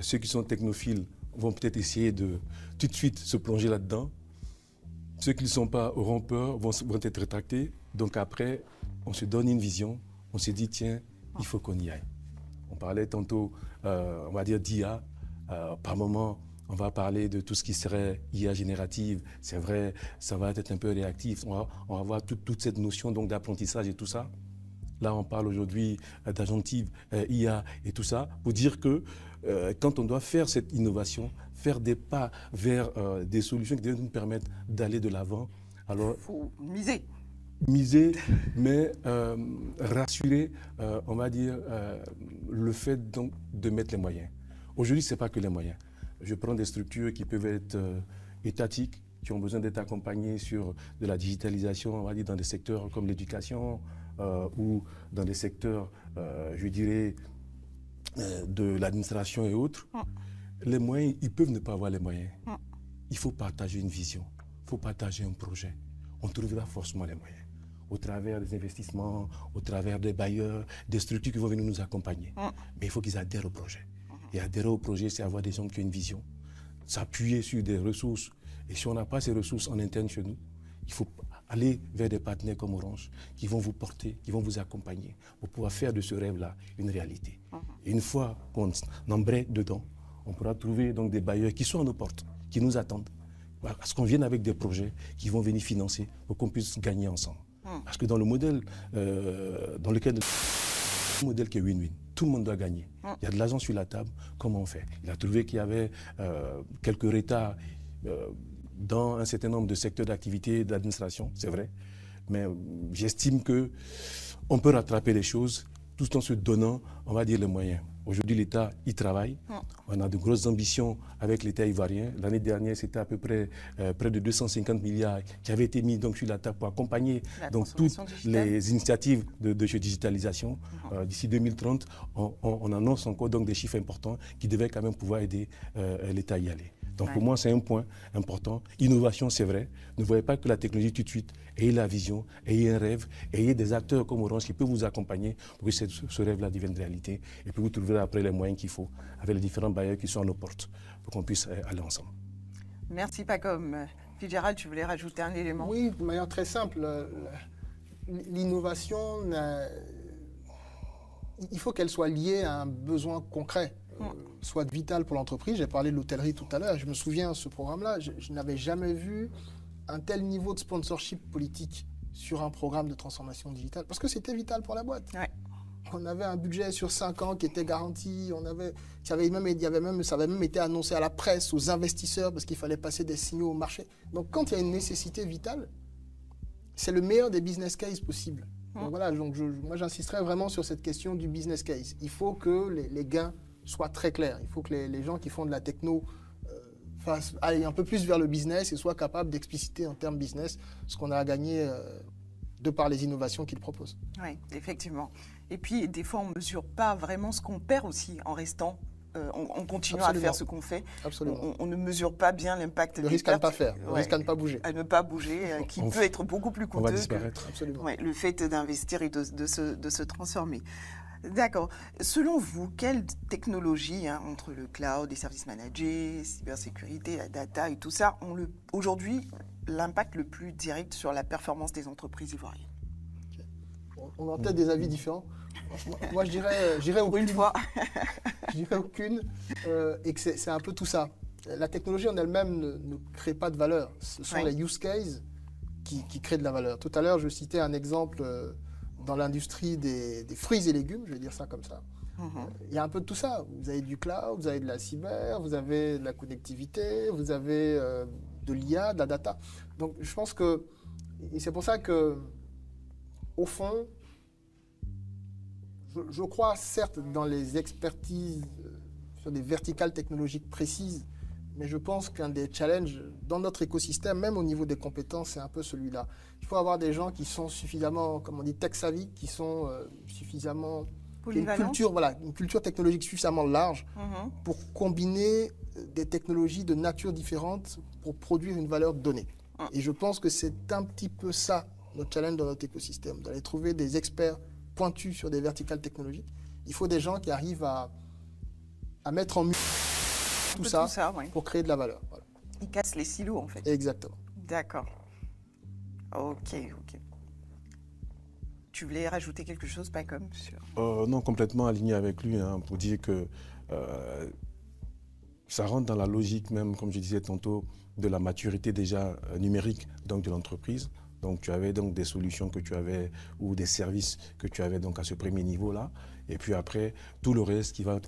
[SPEAKER 3] Ceux qui sont technophiles vont peut-être essayer de tout de suite se plonger là-dedans. Ceux qui ne sont pas auront peur, vont être rétractés. Donc après, on se donne une vision, on se dit, tiens, il faut qu'on y aille. On parlait tantôt, on va dire d'IA, par moment, on va parler de tout ce qui serait IA générative. C'est vrai, ça va être un peu réactif. On va voir toute cette notion donc d'apprentissage et tout ça. Là, on parle aujourd'hui d'agentive IA et tout ça, pour dire que quand on doit faire cette innovation, faire des pas vers des solutions qui doivent nous permettre d'aller de l'avant, alors...
[SPEAKER 1] Il faut miser.
[SPEAKER 3] Miser, mais rassurer, on va dire, le fait donc de mettre les moyens. Aujourd'hui, ce n'est pas que les moyens. Je prends des structures qui peuvent être étatiques, qui ont besoin d'être accompagnées sur de la digitalisation, on va dire, dans des secteurs comme l'éducation ou dans des secteurs, je dirais, de l'administration et autres. Les moyens, ils peuvent ne pas avoir les moyens. Il faut partager une vision, il faut partager un projet. On trouvera forcément les moyens, au travers des investissements, au travers des bailleurs, des structures qui vont venir nous accompagner. Mais il faut qu'ils adhèrent au projet. Et adhérer au projet, c'est avoir des gens qui ont une vision, s'appuyer sur des ressources. Et si on n'a pas ces ressources en interne chez nous, il faut aller vers des partenaires comme Orange qui vont vous porter, qui vont vous accompagner pour pouvoir faire de ce rêve-là une réalité. Et une fois qu'on embraye dedans, on pourra trouver donc des bailleurs qui sont à nos portes, qui nous attendent. Parce qu'on vienne avec des projets qui vont venir financer pour qu'on puisse gagner ensemble. Parce que dans le modèle dans lequel... un modèle qui est win-win. Tout le monde doit gagner. Il y a de l'argent sur la table, comment on fait? Il a trouvé qu'il y avait quelques retards dans un certain nombre de secteurs d'activité d'administration, c'est vrai. Mais j'estime qu'on peut rattraper les choses tout en se donnant, on va dire, les moyens. Aujourd'hui, l'État y travaille. On a de grosses ambitions avec l'État ivoirien. L'année dernière, c'était à peu près près de 250 milliards qui avaient été mis donc, sur la table pour accompagner donc, toutes les initiatives de digitalisation. D'ici 2030, on annonce encore donc, des chiffres importants qui devaient quand même pouvoir aider l'État à y aller. Donc pour moi, c'est un point important. Innovation, c'est vrai. Ne voyez pas que la technologie tout de suite. Ayez la vision, ayez un rêve, ayez des acteurs comme Orange qui peuvent vous accompagner pour que ce rêve-là devienne réalité. Et puis vous trouverez après les moyens qu'il faut avec les différents bailleurs qui sont à nos portes pour qu'on puisse aller ensemble.
[SPEAKER 1] Merci Pacom. Fitzgerald, tu voulais rajouter un élément?
[SPEAKER 2] Oui, de manière très simple. L'innovation, il faut qu'elle soit liée à un besoin concret. Soit vital pour l'entreprise. J'ai parlé de l'hôtellerie tout à l'heure. Je me souviens de ce programme-là. Je n'avais jamais vu un tel niveau de sponsorship politique sur un programme de transformation digitale parce que c'était vital pour la boîte.
[SPEAKER 1] Ouais.
[SPEAKER 2] On avait un budget sur 5 ans qui était garanti. Ça avait même été annoncé à la presse, aux investisseurs parce qu'il fallait passer des signaux au marché. Donc quand il y a une nécessité vitale, c'est le meilleur des business cases possibles. Donc voilà, moi j'insisterai vraiment sur cette question du business case. Il faut que les gains soit très clair. Il faut que les gens qui font de la techno aillent un peu plus vers le business et soient capables d'expliciter en termes business ce qu'on a à gagner de par les innovations qu'ils proposent.
[SPEAKER 1] Oui, effectivement. Et puis, des fois, on ne mesure pas vraiment ce qu'on perd aussi en restant, en continuant à faire ce qu'on fait.
[SPEAKER 2] Absolument.
[SPEAKER 1] On ne mesure pas bien l'impact des
[SPEAKER 2] pertes. Le risque à ne pas faire, le risque à ne pas bouger.
[SPEAKER 1] À ne pas bouger, qui peut être beaucoup plus coûteux.
[SPEAKER 3] On va disparaître.
[SPEAKER 2] Absolument.
[SPEAKER 1] Le fait d'investir et de se transformer. D'accord. Selon vous, quelle technologie, entre le cloud, les services managés, cybersécurité, la data et tout ça, ont aujourd'hui l'impact le plus direct sur la performance des entreprises ivoiriennes?
[SPEAKER 2] On a peut-être des avis différents. Moi, je dirais aucune.
[SPEAKER 1] Une fois.
[SPEAKER 2] Je dirais aucune. Et que c'est un peu tout ça. La technologie en elle-même ne crée pas de valeur. Ce sont les use cases qui créent de la valeur. Tout à l'heure, je citais un exemple dans l'industrie des fruits et légumes, je vais dire ça comme ça. Il y a un peu de tout ça. Vous avez du cloud, vous avez de la cyber, vous avez de la connectivité, vous avez de l'IA, de la data. Donc je pense que, et c'est pour ça que, au fond, je crois certes dans les expertises sur des verticales technologiques précises, mais je pense qu'un des challenges dans notre écosystème, même au niveau des compétences, c'est un peu celui-là. Il faut avoir des gens qui sont suffisamment, comme on dit, tech-savvy, qui sont suffisamment... Une culture technologique suffisamment large pour combiner des technologies de nature différente pour produire une valeur donnée. Et je pense que c'est un petit peu ça, notre challenge dans notre écosystème, d'aller trouver des experts pointus sur des verticales technologiques. Il faut des gens qui arrivent à mettre en musique tout ça pour créer de la valeur. Voilà.
[SPEAKER 1] Ils cassent les silos, en fait.
[SPEAKER 2] Exactement.
[SPEAKER 1] D'accord. Ok. Tu voulais rajouter quelque chose, Pacom, sur...
[SPEAKER 3] Non, complètement aligné avec lui, pour dire que ça rentre dans la logique même, comme je disais tantôt, de la maturité déjà numérique donc de l'entreprise. Donc tu avais donc des solutions que tu avais ou des services que tu avais donc à ce premier niveau-là. Et puis après, tout le reste qui va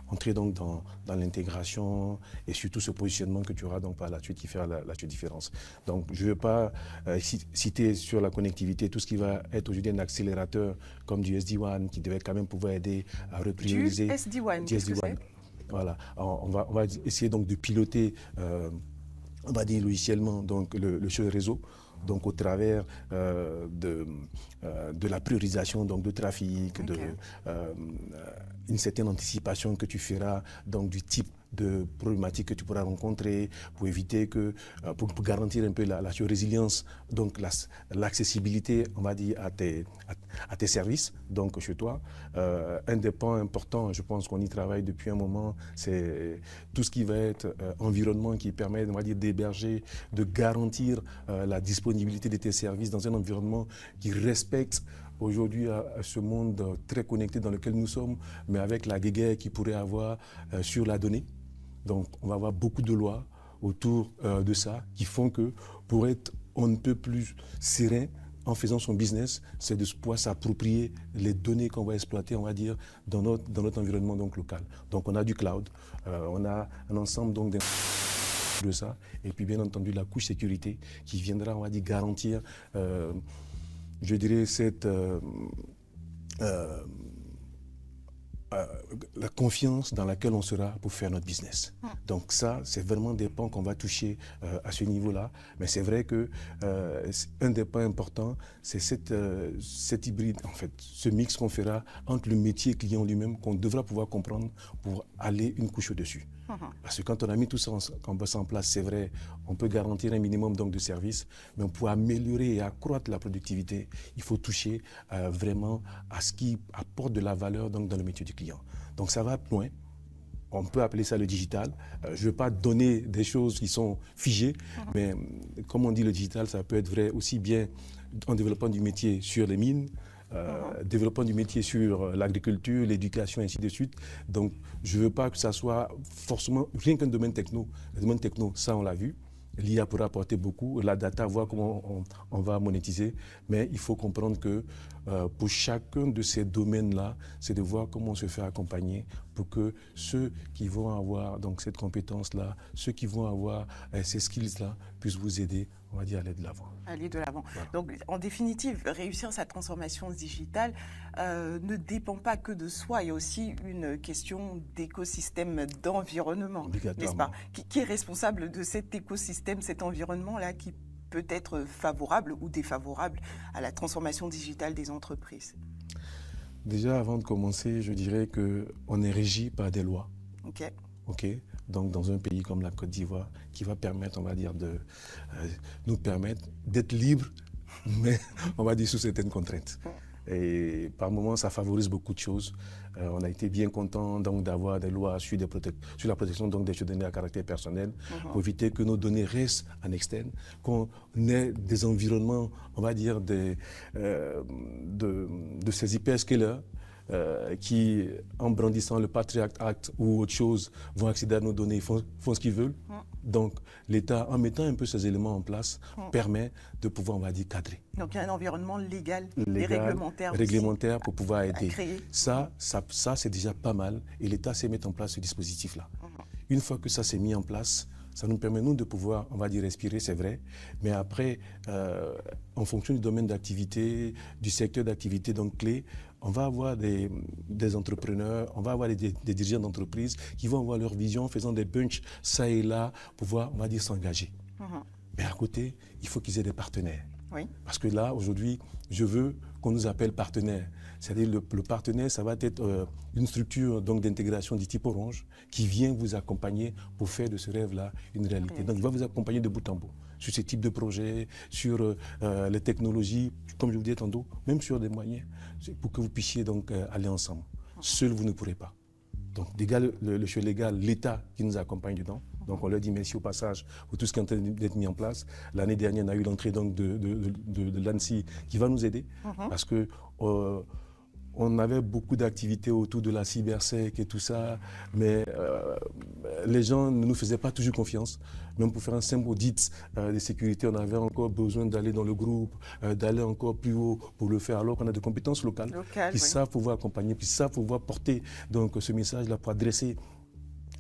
[SPEAKER 3] entrer donc dans l'intégration et surtout ce positionnement que tu auras donc par la suite qui fera la différence. Donc je ne veux pas citer sur la connectivité tout ce qui va être aujourd'hui un accélérateur comme du SD-WAN qui devait quand même pouvoir aider à reprioriser.
[SPEAKER 1] Du SD-WAN, qu'est-ce que c'est ?
[SPEAKER 3] Voilà, on va essayer donc de piloter, on va dire logiciellement, donc le réseau. Donc au travers de la priorisation donc, de trafic, une certaine anticipation que tu feras donc, du type de problématiques que tu pourras rencontrer pour éviter que, pour garantir un peu la résilience, donc l'accessibilité, on va dire, à tes services, donc chez toi. Un des points importants, je pense qu'on y travaille depuis un moment, c'est tout ce qui va être environnement qui permet, on va dire, d'héberger, de garantir la disponibilité de tes services dans un environnement qui respecte aujourd'hui à ce monde très connecté dans lequel nous sommes, mais avec la guéguerre qu'il pourrait avoir sur la donnée. Donc, on va avoir beaucoup de lois autour de ça qui font que pour être on ne peut plus serein en faisant son business, c'est de pouvoir s'approprier les données qu'on va exploiter, on va dire, dans notre environnement donc, local. Donc, on a du cloud, on a un ensemble donc, de ça, et puis bien entendu la couche sécurité qui viendra, on va dire, garantir, je dirais, cette la confiance dans laquelle on sera pour faire notre business. Donc ça, c'est vraiment des points qu'on va toucher à ce niveau-là. Mais c'est vrai que un des points importants, c'est cet hybride, en fait, ce mix qu'on fera entre le métier client lui-même, qu'on devra pouvoir comprendre pour aller une couche au-dessus. Parce que quand on a mis tout ça en place, c'est vrai, on peut garantir un minimum donc, de services, mais pour améliorer et accroître la productivité, il faut toucher vraiment à ce qui apporte de la valeur donc, dans le métier du client. Donc ça va plus loin. On peut appeler ça le digital. Je ne veux pas donner des choses qui sont figées, mais comme on dit, le digital, ça peut être vrai aussi bien en développant du métier sur les mines, développement du métier sur l'agriculture, l'éducation, ainsi de suite. Donc, je ne veux pas que ça soit forcément rien qu'un domaine techno. Le domaine techno, ça, on l'a vu. L'IA pourra apporter beaucoup, la data, voir comment on va monétiser. Mais il faut comprendre que pour chacun de ces domaines-là, c'est de voir comment on se fait accompagner pour que ceux qui vont avoir donc, cette compétence-là, ceux qui vont avoir ces skills-là, puissent vous aider, on va dire, à aller de l'avant.
[SPEAKER 1] Aller de l'avant.
[SPEAKER 3] Voilà.
[SPEAKER 1] Donc, en définitive, réussir sa transformation digitale ne dépend pas que de soi. Il y a aussi une question d'écosystème, d'environnement, n'est-ce pas? Qui est responsable de cet écosystème, cet environnement-là qui peut être favorable ou défavorable à la transformation digitale des entreprises?
[SPEAKER 3] Déjà, avant de commencer, je dirais qu'on est régi par des lois. OK. Donc, dans un pays comme la Côte d'Ivoire, qui va permettre, on va dire, nous permettre d'être libres, mais on va dire sous certaines contraintes. Et par moments, ça favorise beaucoup de choses. On a été bien content donc d'avoir des lois sur la protection donc, des données à caractère personnel pour éviter que nos données restent en externe, qu'on ait des environnements, on va dire, de ces hyperscalers qui, en brandissant le Patriot Act ou autre chose, vont accéder à nos données, font ce qu'ils veulent. Donc, l'État, en mettant un peu ces éléments en place, permet de pouvoir, on va dire, cadrer.
[SPEAKER 1] Donc, il y a un environnement légal et réglementaire
[SPEAKER 3] pour pouvoir aider.
[SPEAKER 1] Créer.
[SPEAKER 3] Ça c'est déjà pas mal. Et l'État sait mettre en place ce dispositif-là. Une fois que ça s'est mis en place, ça nous permet, nous, de pouvoir, on va dire, respirer, c'est vrai. Mais après, en fonction du domaine d'activité, du secteur d'activité, donc clé, on va avoir des entrepreneurs, on va avoir des dirigeants d'entreprise qui vont avoir leur vision, faisant des bunchs ça et là, pour pouvoir, on va dire, s'engager. Mais à côté, il faut qu'ils aient des partenaires.
[SPEAKER 1] Oui.
[SPEAKER 3] Parce que là, aujourd'hui, je veux qu'on nous appelle partenaire. C'est-à-dire le partenaire, ça va être une structure donc d'intégration du type Orange qui vient vous accompagner pour faire de ce rêve-là une réalité. Donc, il va vous accompagner de bout en bout sur ce type de projet, sur les technologies, comme je vous disais tantôt, même sur des moyens, pour que vous puissiez donc aller ensemble. Seul, vous ne pourrez pas. Donc, le choix légal, l'État qui nous accompagne dedans. Donc, on leur dit merci au passage pour tout ce qui est en train d'être mis en place. L'année dernière, on a eu l'entrée donc de l'ANSSI qui va nous aider parce que on avait beaucoup d'activités autour de la cybersec et tout ça, mais les gens ne nous faisaient pas toujours confiance. Même pour faire un simple audit de sécurité, on avait encore besoin d'aller dans le groupe, d'aller encore plus haut pour le faire, alors qu'on a des compétences locales qui savent pouvoir accompagner, qui savent pouvoir porter donc, ce message-là pour adresser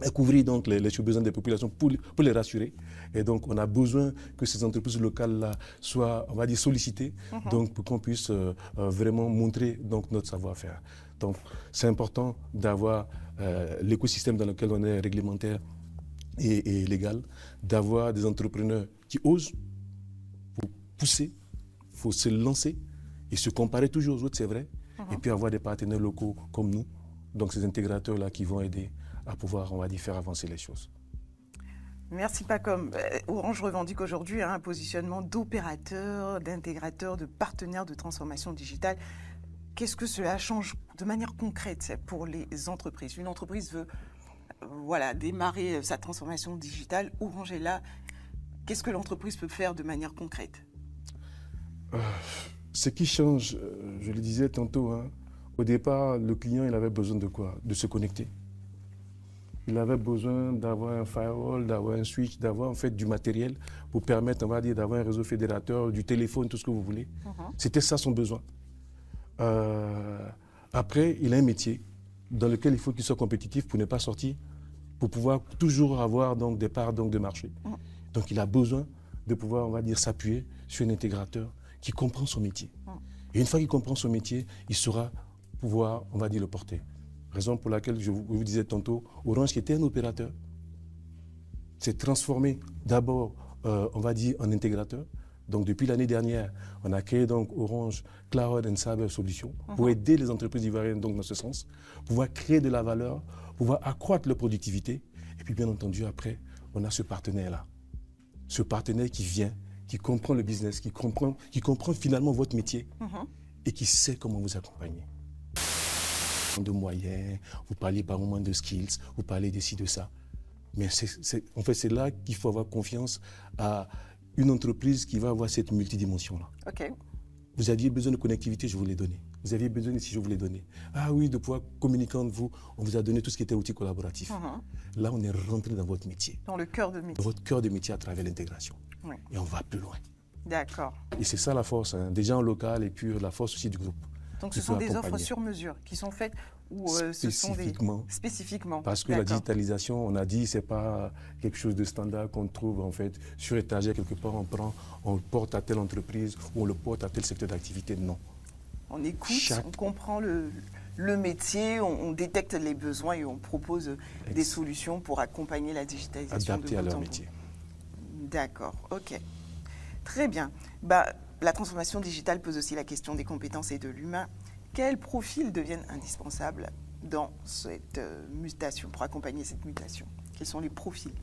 [SPEAKER 3] et couvrir donc les besoins des populations pour les rassurer. Et donc, on a besoin que ces entreprises locales-là soient, on va dire, sollicitées donc, pour qu'on puisse vraiment montrer donc, notre savoir-faire. Donc, c'est important d'avoir l'écosystème dans lequel on est réglementaire et légal, d'avoir des entrepreneurs qui osent pour pousser, il faut se lancer et se comparer toujours aux autres, c'est vrai, et puis avoir des partenaires locaux comme nous, donc ces intégrateurs-là qui vont aider à pouvoir, on va dire, faire avancer les choses.
[SPEAKER 1] Merci Pacom. Orange revendique aujourd'hui un positionnement d'opérateur, d'intégrateur, de partenaire de transformation digitale. Qu'est-ce que cela change de manière concrète pour les entreprises? Une entreprise veut démarrer sa transformation digitale. Orange est là. Qu'est-ce que l'entreprise peut faire de manière concrète?
[SPEAKER 3] Ce qui change, je le disais tantôt, au départ, le client il avait besoin de quoi? De se connecter. Il avait besoin d'avoir un firewall, d'avoir un switch, d'avoir en fait du matériel pour permettre, on va dire, d'avoir un réseau fédérateur, du téléphone, tout ce que vous voulez. C'était ça son besoin. Après, il a un métier dans lequel il faut qu'il soit compétitif pour ne pas sortir, pour pouvoir toujours avoir donc, des parts donc, de marché. Donc il a besoin de pouvoir, on va dire, s'appuyer sur un intégrateur qui comprend son métier. Et une fois qu'il comprend son métier, il saura pouvoir, on va dire, le porter. Raison pour laquelle je vous disais tantôt, Orange qui était un opérateur, s'est transformé d'abord, on va dire, en intégrateur. Donc depuis l'année dernière, on a créé donc Orange Cloud and Cyber Solutions pour aider les entreprises ivoiriennes donc dans ce sens, pouvoir créer de la valeur, pouvoir accroître leur productivité. Et puis bien entendu, après, on a ce partenaire-là. Ce partenaire qui vient, qui comprend le business, qui comprend finalement votre métier et qui sait comment vous accompagner. De moyens, vous parlez par moment de skills, vous parlez de ci, de ça. Mais en fait, c'est là qu'il faut avoir confiance à une entreprise qui va avoir cette multidimension-là.
[SPEAKER 1] OK.
[SPEAKER 3] Vous aviez besoin de connectivité, je vous l'ai donné. Vous aviez besoin d'ici, je vous l'ai donné. Ah oui, de pouvoir communiquer entre vous, on vous a donné tout ce qui était outils collaboratifs. Là, on est rentré dans votre métier.
[SPEAKER 1] Dans le cœur de métier.
[SPEAKER 3] Dans votre cœur de métier à travers l'intégration.
[SPEAKER 1] Oui.
[SPEAKER 3] Et on va plus loin.
[SPEAKER 1] D'accord.
[SPEAKER 3] Et c'est ça la force, hein. Déjà en local et puis la force aussi du groupe.
[SPEAKER 1] Donc ce sont des offres sur mesure qui sont faites ou ce sont des... Spécifiquement.
[SPEAKER 3] Parce que la digitalisation, on a dit, c'est pas quelque chose de standard qu'on trouve en fait sur étagère quelque part, on le porte à telle entreprise ou on le porte à tel secteur d'activité. Non.
[SPEAKER 1] On écoute, on comprend le métier, on détecte les besoins et on propose des solutions pour accompagner la digitalisation.
[SPEAKER 3] Adapté à leur métier.
[SPEAKER 1] D'accord, ok. Très bien. La transformation digitale pose aussi la question des compétences et de l'humain. Quels profils deviennent indispensables dans cette mutation, pour accompagner cette mutation? Quels sont les profils?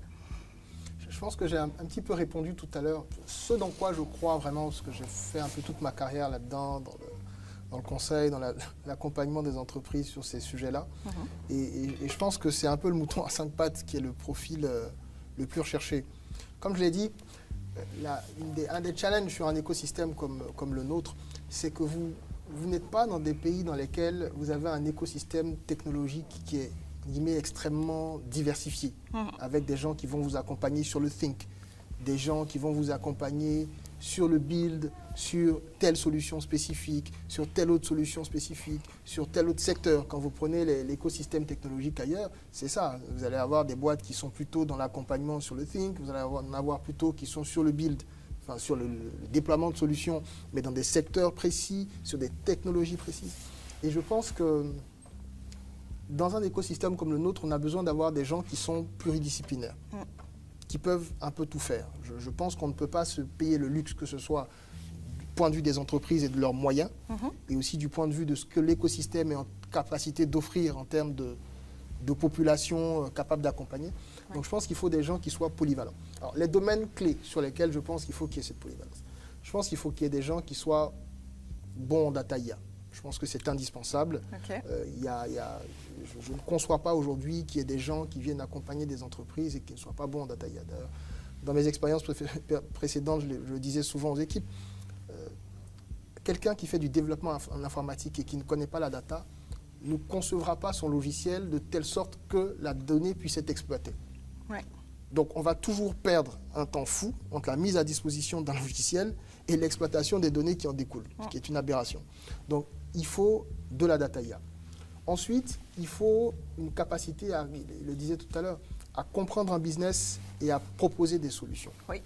[SPEAKER 2] Je pense que j'ai un petit peu répondu tout à l'heure. Ce dans quoi je crois vraiment, parce que j'ai fait un peu toute ma carrière là-dedans, dans le conseil, dans l'accompagnement des entreprises sur ces sujets-là. Et je pense que c'est un peu le mouton à 5 pattes qui est le profil le plus recherché. Comme je l'ai dit, un des challenges sur un écosystème comme le nôtre, c'est que vous n'êtes pas dans des pays dans lesquels vous avez un écosystème technologique qui est extrêmement diversifié, avec des gens qui vont vous accompagner sur le think, des gens qui vont vous accompagner sur le build, sur telle solution spécifique, sur telle autre solution spécifique, sur tel autre secteur. Quand vous prenez l'écosystème technologique ailleurs, c'est ça. Vous allez avoir des boîtes qui sont plutôt dans l'accompagnement sur le think, vous allez en avoir plutôt qui sont sur le build, enfin sur le déploiement de solutions, mais dans des secteurs précis, sur des technologies précises. Et je pense que dans un écosystème comme le nôtre, on a besoin d'avoir des gens qui sont pluridisciplinaires, qui peuvent un peu tout faire. Je pense qu'on ne peut pas se payer le luxe, que ce soit du point de vue des entreprises et de leurs moyens, et aussi du point de vue de ce que l'écosystème est en capacité d'offrir en termes de population capable d'accompagner. Donc je pense qu'il faut des gens qui soient polyvalents. Alors les domaines clés sur lesquels je pense qu'il faut qu'il y ait cette polyvalence. Je pense qu'il faut qu'il y ait des gens qui soient bons en data IA. Je pense que c'est indispensable. Je ne conçois pas aujourd'hui qu'il y ait des gens qui viennent accompagner des entreprises et qui ne soient pas bons en data IA. Dans mes expériences précédentes, je le disais souvent aux équipes, quelqu'un qui fait du développement en informatique et qui ne connaît pas la data ne concevra pas son logiciel de telle sorte que la donnée puisse être exploitée.
[SPEAKER 1] Ouais.
[SPEAKER 2] Donc on va toujours perdre un temps fou entre la mise à disposition d'un logiciel et l'exploitation des données qui en découlent, ce qui est une aberration. Donc il faut de la data IA. Ensuite, il faut une capacité, il le disait tout à l'heure, à comprendre un business et à proposer des solutions.
[SPEAKER 1] Oui.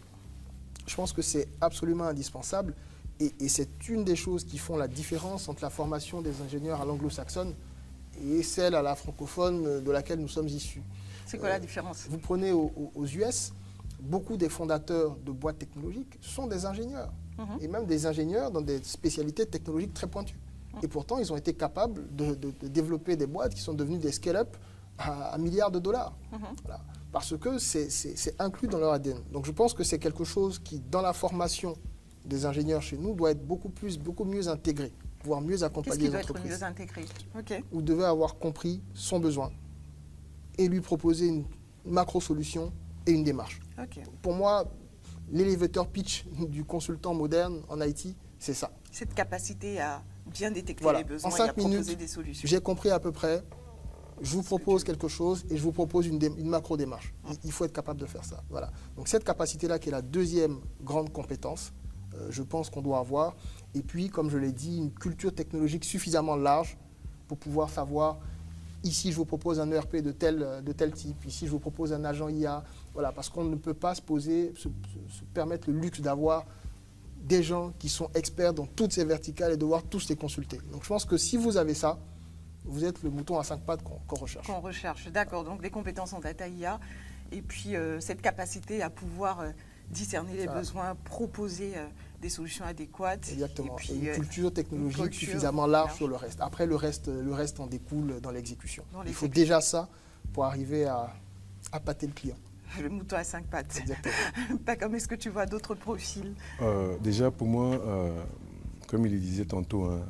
[SPEAKER 2] Je pense que c'est absolument indispensable et c'est une des choses qui font la différence entre la formation des ingénieurs à l'anglo-saxonne et celle à la francophone de laquelle nous sommes issus.
[SPEAKER 1] C'est quoi la différence? Vous
[SPEAKER 2] prenez aux US, beaucoup des fondateurs de boîtes technologiques sont des ingénieurs, et même des ingénieurs dans des spécialités technologiques très pointues. Et pourtant, ils ont été capables de développer des boîtes qui sont devenues des scale-up à milliards de dollars. Voilà. Parce que c'est inclus dans leur ADN. Donc je pense que c'est quelque chose qui, dans la formation des ingénieurs chez nous, doit être beaucoup mieux intégré, pouvoir mieux accompagner les entreprises.
[SPEAKER 1] Qu'est-ce qui doit être mieux intégré?
[SPEAKER 2] Vous devez avoir compris son besoin et lui proposer une macro-solution et une démarche. Pour moi, l'elevator pitch du consultant moderne en IT, c'est ça.
[SPEAKER 1] Cette capacité à bien détecter les besoins
[SPEAKER 2] en 5
[SPEAKER 1] et à proposer
[SPEAKER 2] minutes,
[SPEAKER 1] des solutions.
[SPEAKER 2] J'ai compris à peu près, je vous propose quelque chose et je vous propose une macro-démarche. Il faut être capable de faire ça. Voilà. Donc cette capacité-là, qui est la deuxième grande compétence, je pense qu'on doit avoir. Et puis, comme je l'ai dit, une culture technologique suffisamment large pour pouvoir savoir, ici je vous propose un ERP de tel type, ici je vous propose un agent IA. Voilà, parce qu'on ne peut pas se permettre le luxe d'avoir des gens qui sont experts dans toutes ces verticales et devoir tous les consulter. Donc je pense que si vous avez ça, vous êtes le mouton à 5 pattes qu'on recherche.
[SPEAKER 1] Qu'on recherche, d'accord. Donc des compétences en data IA et puis cette capacité à pouvoir discerner les besoins, proposer des solutions adéquates.
[SPEAKER 2] Exactement.
[SPEAKER 1] Et puis,
[SPEAKER 2] une culture technologique suffisamment large sur le reste. Après, le reste en découle dans l'exécution. Il faut déjà ça pour arriver à pâter le client.
[SPEAKER 1] Le mouton à 5 pattes.
[SPEAKER 2] Exactement.
[SPEAKER 1] Pas comme est-ce que tu vois d'autres profils?
[SPEAKER 3] Déjà, pour moi, comme il le disait tantôt, hein,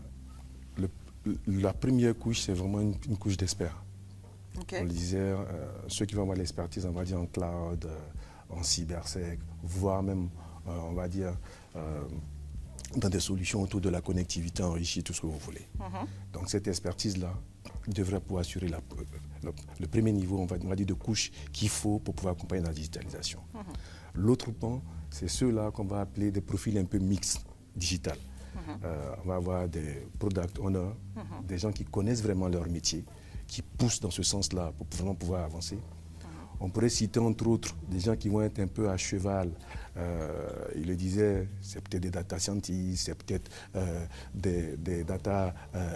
[SPEAKER 3] la première couche, c'est vraiment une couche d'experts.
[SPEAKER 1] Okay.
[SPEAKER 3] On le disait, ceux qui vont avoir l'expertise, on va dire, en cloud, en cybersec, voire même, on va dire, dans des solutions autour de la connectivité enrichie, tout ce que vous voulez. Donc cette expertise-là devrait pouvoir assurer le premier niveau, on va dire, de couche qu'il faut pour pouvoir accompagner la digitalisation. L'autre pan, c'est ceux-là qu'on va appeler des profils un peu mixtes digital. On va avoir des product owners, des gens qui connaissent vraiment leur métier, qui poussent dans ce sens-là pour vraiment pouvoir avancer. On pourrait citer entre autres des gens qui vont être un peu à cheval. Il le disait, c'est peut-être des data scientists, c'est peut-être des data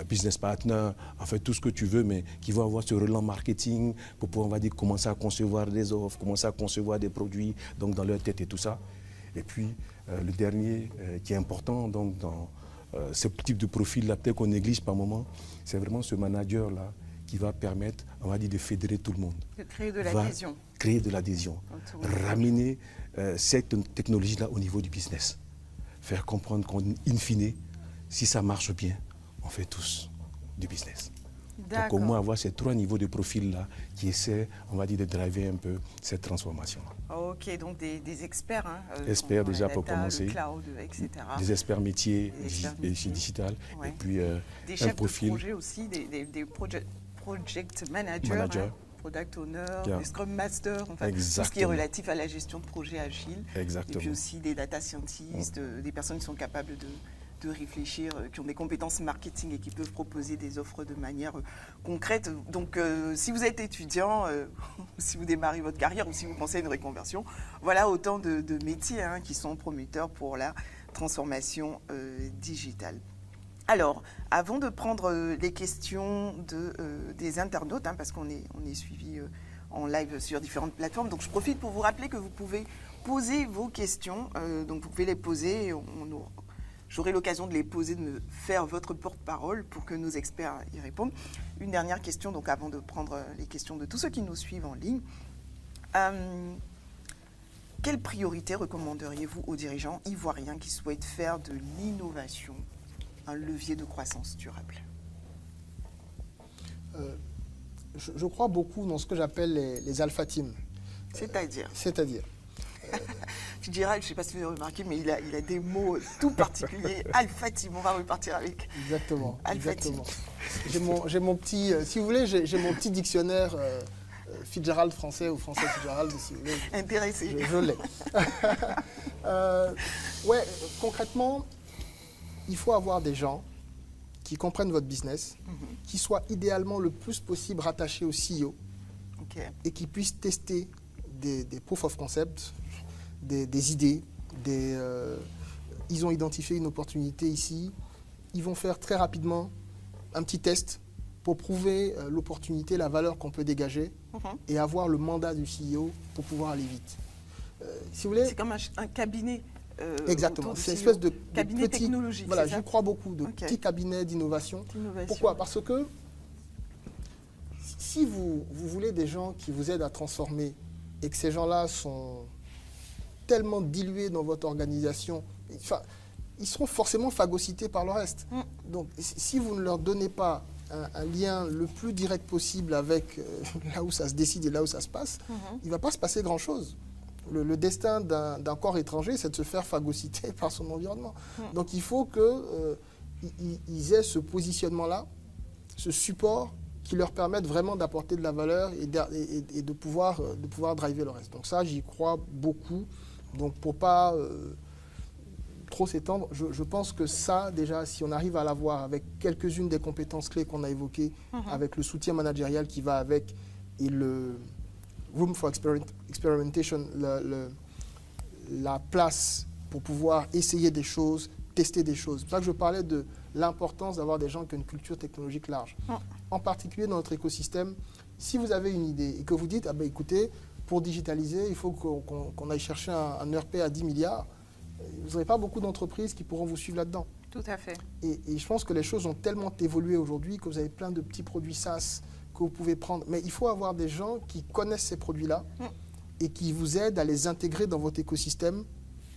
[SPEAKER 3] business partners, en fait tout ce que tu veux, mais qui vont avoir ce relais marketing pour pouvoir, on va dire, commencer à concevoir des offres, commencer à concevoir des produits, donc dans leur tête et tout ça. Et puis le dernier qui est important donc, dans ce type de profil-là, peut-être qu'on néglige par moment, c'est vraiment ce manager-là qui va permettre, on va dire, de fédérer tout le monde.
[SPEAKER 1] De créer de l'adhésion.
[SPEAKER 3] Créer de l'adhésion. Ramener cette technologie-là au niveau du business. Faire comprendre qu'in fine, si ça marche bien, on fait tous du business. Donc au moins avoir ces 3 niveaux de profil-là qui essaient, on va dire, de driver un peu cette transformation.
[SPEAKER 1] Ok, donc des experts. Hein,
[SPEAKER 3] experts déjà
[SPEAKER 1] data,
[SPEAKER 3] pour commencer.
[SPEAKER 1] Le cloud, etc.
[SPEAKER 3] Des experts métiers digital. Ouais. Et puis
[SPEAKER 1] des chefs
[SPEAKER 3] un profil.
[SPEAKER 1] De projet aussi, des project managers. Hein, product owner, des scrum masters, enfin, tout ce qui est relatif à la gestion de projets agiles.
[SPEAKER 3] Exactement.
[SPEAKER 1] Et puis aussi des data scientists, des personnes qui sont capables de réfléchir, qui ont des compétences marketing et qui peuvent proposer des offres de manière concrète. Donc, si vous êtes étudiant, si vous démarrez votre carrière ou si vous pensez à une reconversion, voilà autant de métiers hein, qui sont promoteurs pour la transformation digitale. Alors, avant de prendre les questions des internautes, hein, parce qu'on est suivi en live sur différentes plateformes, donc je profite pour vous rappeler que vous pouvez poser vos questions. Donc, vous pouvez les poser, j'aurai l'occasion de les poser, de me faire votre porte-parole pour que nos experts y répondent. Une dernière question, donc avant de prendre les questions de tous ceux qui nous suivent en ligne. Quelle priorité recommanderiez-vous aux dirigeants ivoiriens qui souhaitent faire de l'innovation un levier de croissance durable?
[SPEAKER 2] Je crois beaucoup dans ce que j'appelle les alpha teams.
[SPEAKER 1] C'est-à-dire
[SPEAKER 2] Tu
[SPEAKER 1] diras, je ne sais pas si vous avez remarqué, mais il a des mots tout particuliers. Alpha team, on va repartir avec.
[SPEAKER 2] Exactement. J'ai mon petit, si vous voulez, j'ai mon petit dictionnaire Fitzgerald français ou français Fitzgerald, si vous voulez.
[SPEAKER 1] Intéressé.
[SPEAKER 2] Je l'ai. Ouais, concrètement, il faut avoir des gens qui comprennent votre business, qui soient idéalement le plus possible rattachés au CEO et qui puissent tester des proof of concept, des idées. Ils ont identifié une opportunité ici. Ils vont faire très rapidement un petit test pour prouver l'opportunité, la valeur qu'on peut dégager et avoir le mandat du CEO pour pouvoir aller vite. Si vous voulez,
[SPEAKER 1] c'est comme un cabinet.
[SPEAKER 2] Exactement, c'est une espèce de
[SPEAKER 1] cabinet
[SPEAKER 2] petit,
[SPEAKER 1] technologique.
[SPEAKER 2] Voilà, je crois beaucoup de petits cabinets d'innovation. Pourquoi? Parce que si vous voulez des gens qui vous aident à transformer et que ces gens-là sont tellement dilués dans votre organisation, enfin, ils seront forcément phagocytés par le reste. Donc, si vous ne leur donnez pas un lien le plus direct possible avec là où ça se décide et là où ça se passe, il ne va pas se passer grand-chose. Le destin d'un corps étranger, c'est de se faire phagocyter par son environnement. Donc il faut qu'ils aient ce positionnement-là, ce support qui leur permette vraiment d'apporter de la valeur et de pouvoir driver le reste. Donc ça, j'y crois beaucoup. Donc pour ne pas trop s'étendre, je pense que ça, déjà, si on arrive à l'avoir avec quelques-unes des compétences clés qu'on a évoquées, avec le soutien managérial qui va avec et le room for experimentation, la place pour pouvoir essayer des choses, tester des choses. C'est pour ça que je parlais de l'importance d'avoir des gens qui ont une culture technologique large. En particulier dans notre écosystème, si vous avez une idée et que vous dites, ah ben écoutez, pour digitaliser, il faut qu'on aille chercher un ERP à 10 milliards, vous n'aurez pas beaucoup d'entreprises qui pourront vous suivre là-dedans.
[SPEAKER 1] Tout à fait.
[SPEAKER 2] Et je pense que les choses ont tellement évolué aujourd'hui que vous avez plein de petits produits SaaS que vous pouvez prendre. Mais il faut avoir des gens qui connaissent ces produits-là et qui vous aident à les intégrer dans votre écosystème,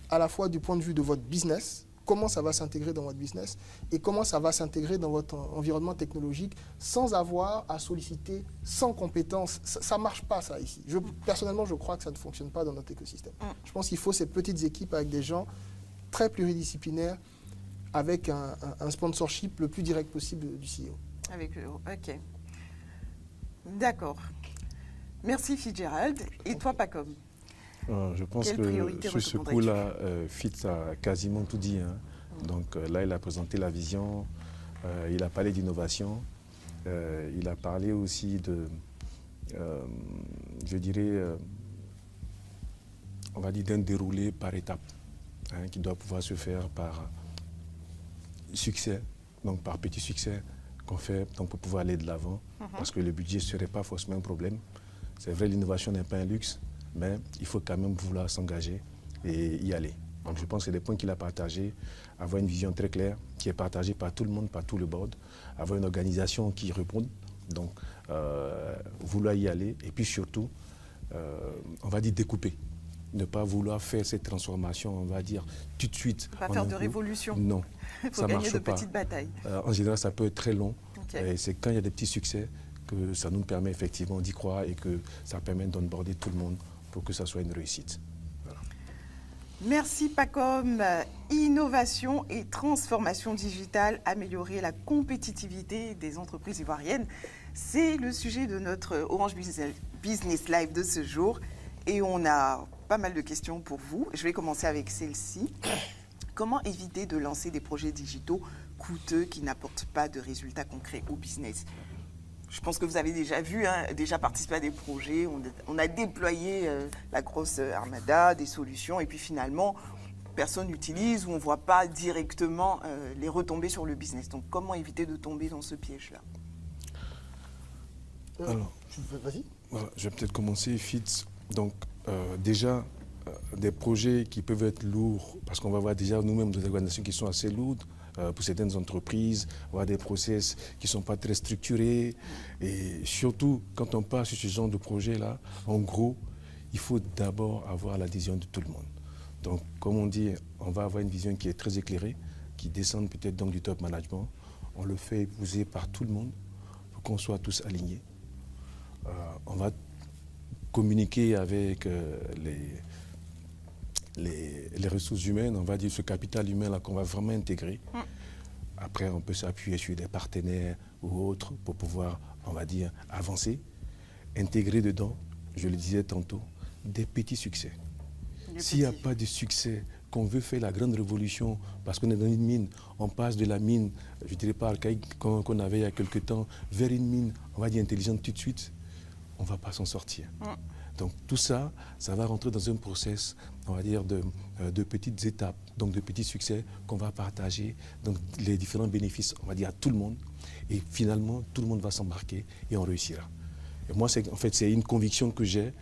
[SPEAKER 2] à la fois du point de vue de votre business, comment ça va s'intégrer dans votre business et comment ça va s'intégrer dans votre environnement technologique sans avoir à solliciter 100 compétences. Ça ne marche pas, ça, ici. Personnellement, je crois que ça ne fonctionne pas dans notre écosystème. Je pense qu'il faut ces petites équipes avec des gens très pluridisciplinaires, avec un sponsorship le plus direct possible du CEO.
[SPEAKER 1] Ok. D'accord. Merci Fitzgerald. Et toi, Pacom?
[SPEAKER 3] Je pense que sur ce coup-là, Fitz a quasiment tout dit. Hein. Donc là, il a présenté la vision, il a parlé d'innovation, il a parlé aussi de, je dirais, on va dire d'un déroulé par étapes, hein, qui doit pouvoir se faire par succès, donc par petits succès qu'on fait donc pour pouvoir aller de l'avant, parce que le budget ne serait pas forcément un problème. C'est vrai, l'innovation n'est pas un luxe, mais il faut quand même vouloir s'engager et y aller. Donc je pense que c'est des points qu'il a partagés, avoir une vision très claire qui est partagée par tout le monde, par tout le board, avoir une organisation qui réponde, donc vouloir y aller et puis surtout, on va dire découper. Ne pas vouloir faire cette transformation, on va dire, tout de suite.
[SPEAKER 1] Pas faire de révolution.
[SPEAKER 3] Non,
[SPEAKER 1] il faut gagner de petites batailles.
[SPEAKER 3] En général, ça peut être très long. Et c'est quand il y a des petits succès que ça nous permet effectivement d'y croire et que ça permet d'onboarder tout le monde pour que ça soit une réussite. Voilà.
[SPEAKER 1] Merci Pacom. Innovation et transformation digitale, améliorer la compétitivité des entreprises ivoiriennes. C'est le sujet de notre Orange Business Live de ce jour. Et on a pas mal de questions pour vous. Je vais commencer avec celle-ci. Comment éviter de lancer des projets digitaux coûteux qui n'apportent pas de résultats concrets au business? Je pense que vous avez déjà vu, hein, déjà participé à des projets. On a déployé la grosse armada, des solutions, et puis finalement, personne n'utilise ou on ne voit pas directement les retombées sur le business. Donc, comment éviter de tomber dans ce piège-là?
[SPEAKER 3] Alors,
[SPEAKER 2] vas-y.
[SPEAKER 3] Voilà, je vais peut-être commencer, Fitz. Donc, déjà, des projets qui peuvent être lourds, parce qu'on va voir déjà nous-mêmes des organisations qui sont assez lourdes, pour certaines entreprises, avoir des process qui ne sont pas très structurés. Et surtout, quand on part sur ce genre de projet-là, en gros, il faut d'abord avoir l'adhésion de tout le monde. Donc, comme on dit, on va avoir une vision qui est très éclairée, qui descend peut-être donc du top management. On le fait épouser par tout le monde pour qu'on soit tous alignés. On va communiquer avec les ressources humaines, on va dire ce capital humain-là qu'on va vraiment intégrer. Après, on peut s'appuyer sur des partenaires ou autres pour pouvoir, on va dire, avancer. Intégrer dedans, je le disais tantôt, des petits succès. S'il n'y a pas de succès, qu'on veut faire la grande révolution, parce qu'on est dans une mine, on passe de la mine, je dirais pas archaïque qu'on avait il y a quelque temps, vers une mine, on va dire intelligente tout de suite, on ne va pas s'en sortir. Donc tout ça, ça va rentrer dans un process, on va dire, de petites étapes, donc de petits succès qu'on va partager, donc les différents bénéfices, on va dire, à tout le monde. Et finalement, tout le monde va s'embarquer et on réussira. Et moi, en fait, c'est une conviction que j'ai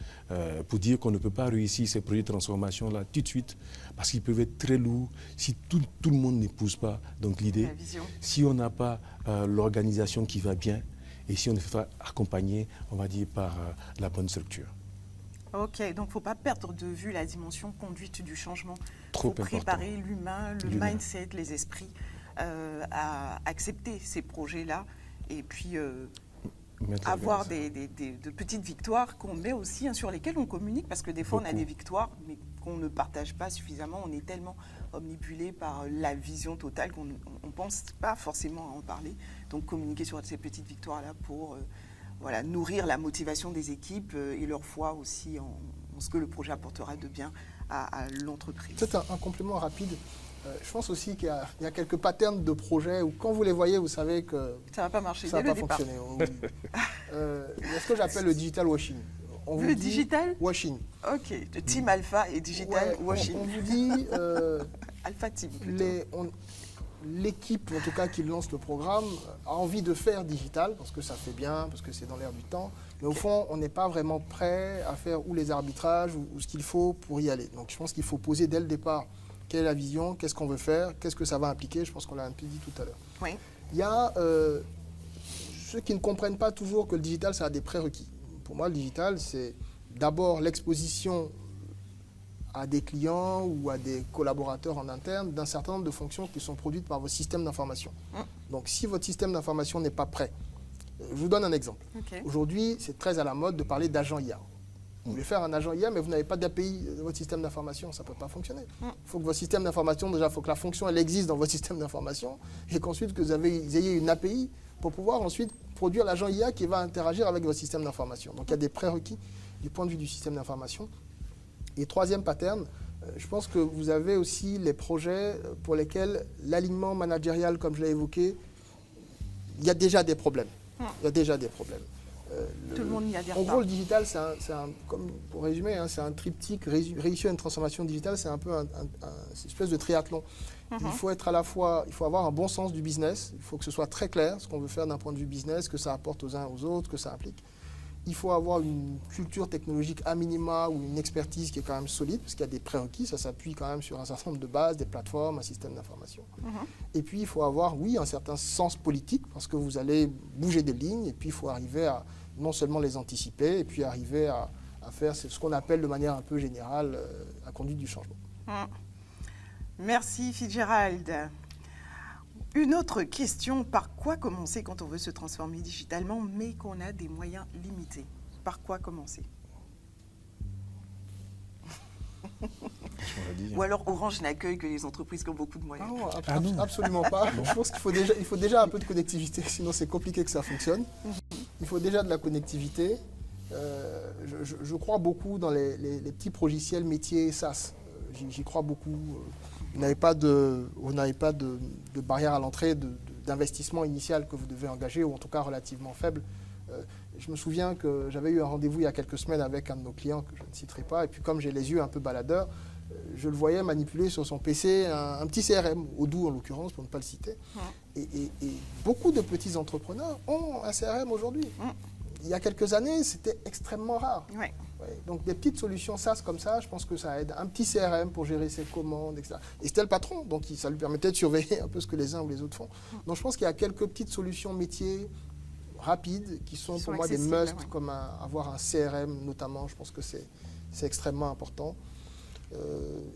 [SPEAKER 3] pour dire qu'on ne peut pas réussir ces projets de transformation-là tout de suite, parce qu'ils peuvent être très lourds si tout le monde n'épouse pas donc l'idée, si on n'a pas l'organisation qui va bien, et si on ne fait pas accompagner, on va dire, par la bonne structure.
[SPEAKER 1] Ok, donc il ne faut pas perdre de vue la dimension conduite du changement. Il faut
[SPEAKER 3] important.
[SPEAKER 1] préparer l'humain, le mindset, les esprits à accepter ces projets-là et puis avoir de petites victoires qu'on met aussi, hein, sur lesquelles on communique, parce que des fois on a des victoires mais qu'on ne partage pas suffisamment. On est tellement omnibulé par la vision totale qu'on ne pense pas forcément à en parler. Donc communiquer sur ces petites victoires-là pour voilà, nourrir la motivation des équipes et leur foi aussi en ce que le projet apportera de bien à l'entreprise.
[SPEAKER 2] C'est un complément rapide. Je pense aussi qu'il y a quelques patterns de projets où quand vous les voyez, vous savez que
[SPEAKER 1] ça ne va pas marcher,
[SPEAKER 2] ça ne va pas fonctionner. Il y a ce que j'appelle le digital washing.
[SPEAKER 1] Digital
[SPEAKER 2] washing.
[SPEAKER 1] Ok, de Team Alpha et digital washing.
[SPEAKER 2] On vous dit
[SPEAKER 1] Alpha Team plutôt.
[SPEAKER 2] L'équipe, en tout cas, qui lance le programme, a envie de faire digital, parce que ça fait bien, parce que c'est dans l'air du temps. Mais au fond, on n'est pas vraiment prêt à faire les arbitrages ou ce qu'il faut pour y aller. Donc je pense qu'il faut poser dès le départ quelle est la vision, qu'est-ce qu'on veut faire, qu'est-ce que ça va impliquer. Je pense qu'on l'a un peu dit tout à l'heure.
[SPEAKER 1] Oui.
[SPEAKER 2] Il y a ceux qui ne comprennent pas toujours que le digital, ça a des prérequis. Pour moi, le digital, c'est d'abord l'exposition à des clients ou à des collaborateurs en interne d'un certain nombre de fonctions qui sont produites par vos systèmes d'information. Donc, si votre système d'information n'est pas prêt, je vous donne un exemple.
[SPEAKER 1] Okay.
[SPEAKER 2] Aujourd'hui, c'est très à la mode de parler d'agent IA. Vous voulez faire un agent IA, mais vous n'avez pas d'API de votre système d'information, ça ne peut pas fonctionner. Il faut que votre système d'information, déjà, il faut que la fonction, elle existe dans votre système d'information, et qu'ensuite, que vous ayez une API pour pouvoir ensuite produire l'agent IA qui va interagir avec votre système d'information. Donc, il y a des prérequis du point de vue du système d'information. Et troisième pattern, je pense que vous avez aussi les projets pour lesquels l'alignement managérial, comme je l'ai évoqué, il y a déjà des problèmes. Il y a déjà des problèmes.
[SPEAKER 1] Tout le monde n'y adhère
[SPEAKER 2] en
[SPEAKER 1] pas.
[SPEAKER 2] gros, le digital, comme pour résumer, hein, c'est un triptyque. Réussir une transformation digitale, c'est un peu une espèce de triathlon. Il faut être à la fois, il faut avoir un bon sens du business. Il faut que ce soit très clair ce qu'on veut faire d'un point de vue business, que ça apporte aux uns aux autres, que ça implique. Il faut avoir une culture technologique à minima ou une expertise qui est quand même solide, parce qu'il y a des prérequis, ça s'appuie quand même sur un certain nombre de bases, des plateformes, un système d'information. Et puis, il faut avoir, oui, un certain sens politique, parce que vous allez bouger des lignes, et puis il faut arriver à non seulement les anticiper, et puis arriver à faire ce qu'on appelle de manière un peu générale la conduite du changement.
[SPEAKER 1] Merci Fitzgerald. Une autre question, par quoi commencer quand on veut se transformer digitalement, mais qu'on a des moyens limités? Par quoi commencer? Ou alors Orange n'accueille que les entreprises qui ont beaucoup de moyens?
[SPEAKER 2] Non, absolument pas. Je pense qu'il faut déjà un peu de connectivité, sinon c'est compliqué que ça fonctionne. Il faut déjà de la connectivité. Je crois beaucoup dans les petits logiciels métiers SaaS. J'y crois beaucoup. Vous n'avez pas de barrière à l'entrée, d'investissement initial que vous devez engager, ou en tout cas relativement faible. Je me souviens que j'avais eu un rendez-vous il y a quelques semaines avec un de nos clients, que je ne citerai pas, et puis comme j'ai les yeux un peu baladeurs, je le voyais manipuler sur son PC un petit CRM, Odoo en l'occurrence, pour ne pas le citer. Et beaucoup de petits entrepreneurs ont un CRM aujourd'hui. Il y a quelques années, c'était extrêmement rare. Ouais, donc des petites solutions SaaS comme ça, je pense que ça aide. Un petit CRM pour gérer ses commandes, etc. Et c'était le patron, donc ça lui permettait de surveiller un peu ce que les uns ou les autres font. Donc je pense qu'il y a quelques petites solutions métiers rapides qui sont pour moi des must, comme avoir un CRM notamment. Je pense que c'est extrêmement important.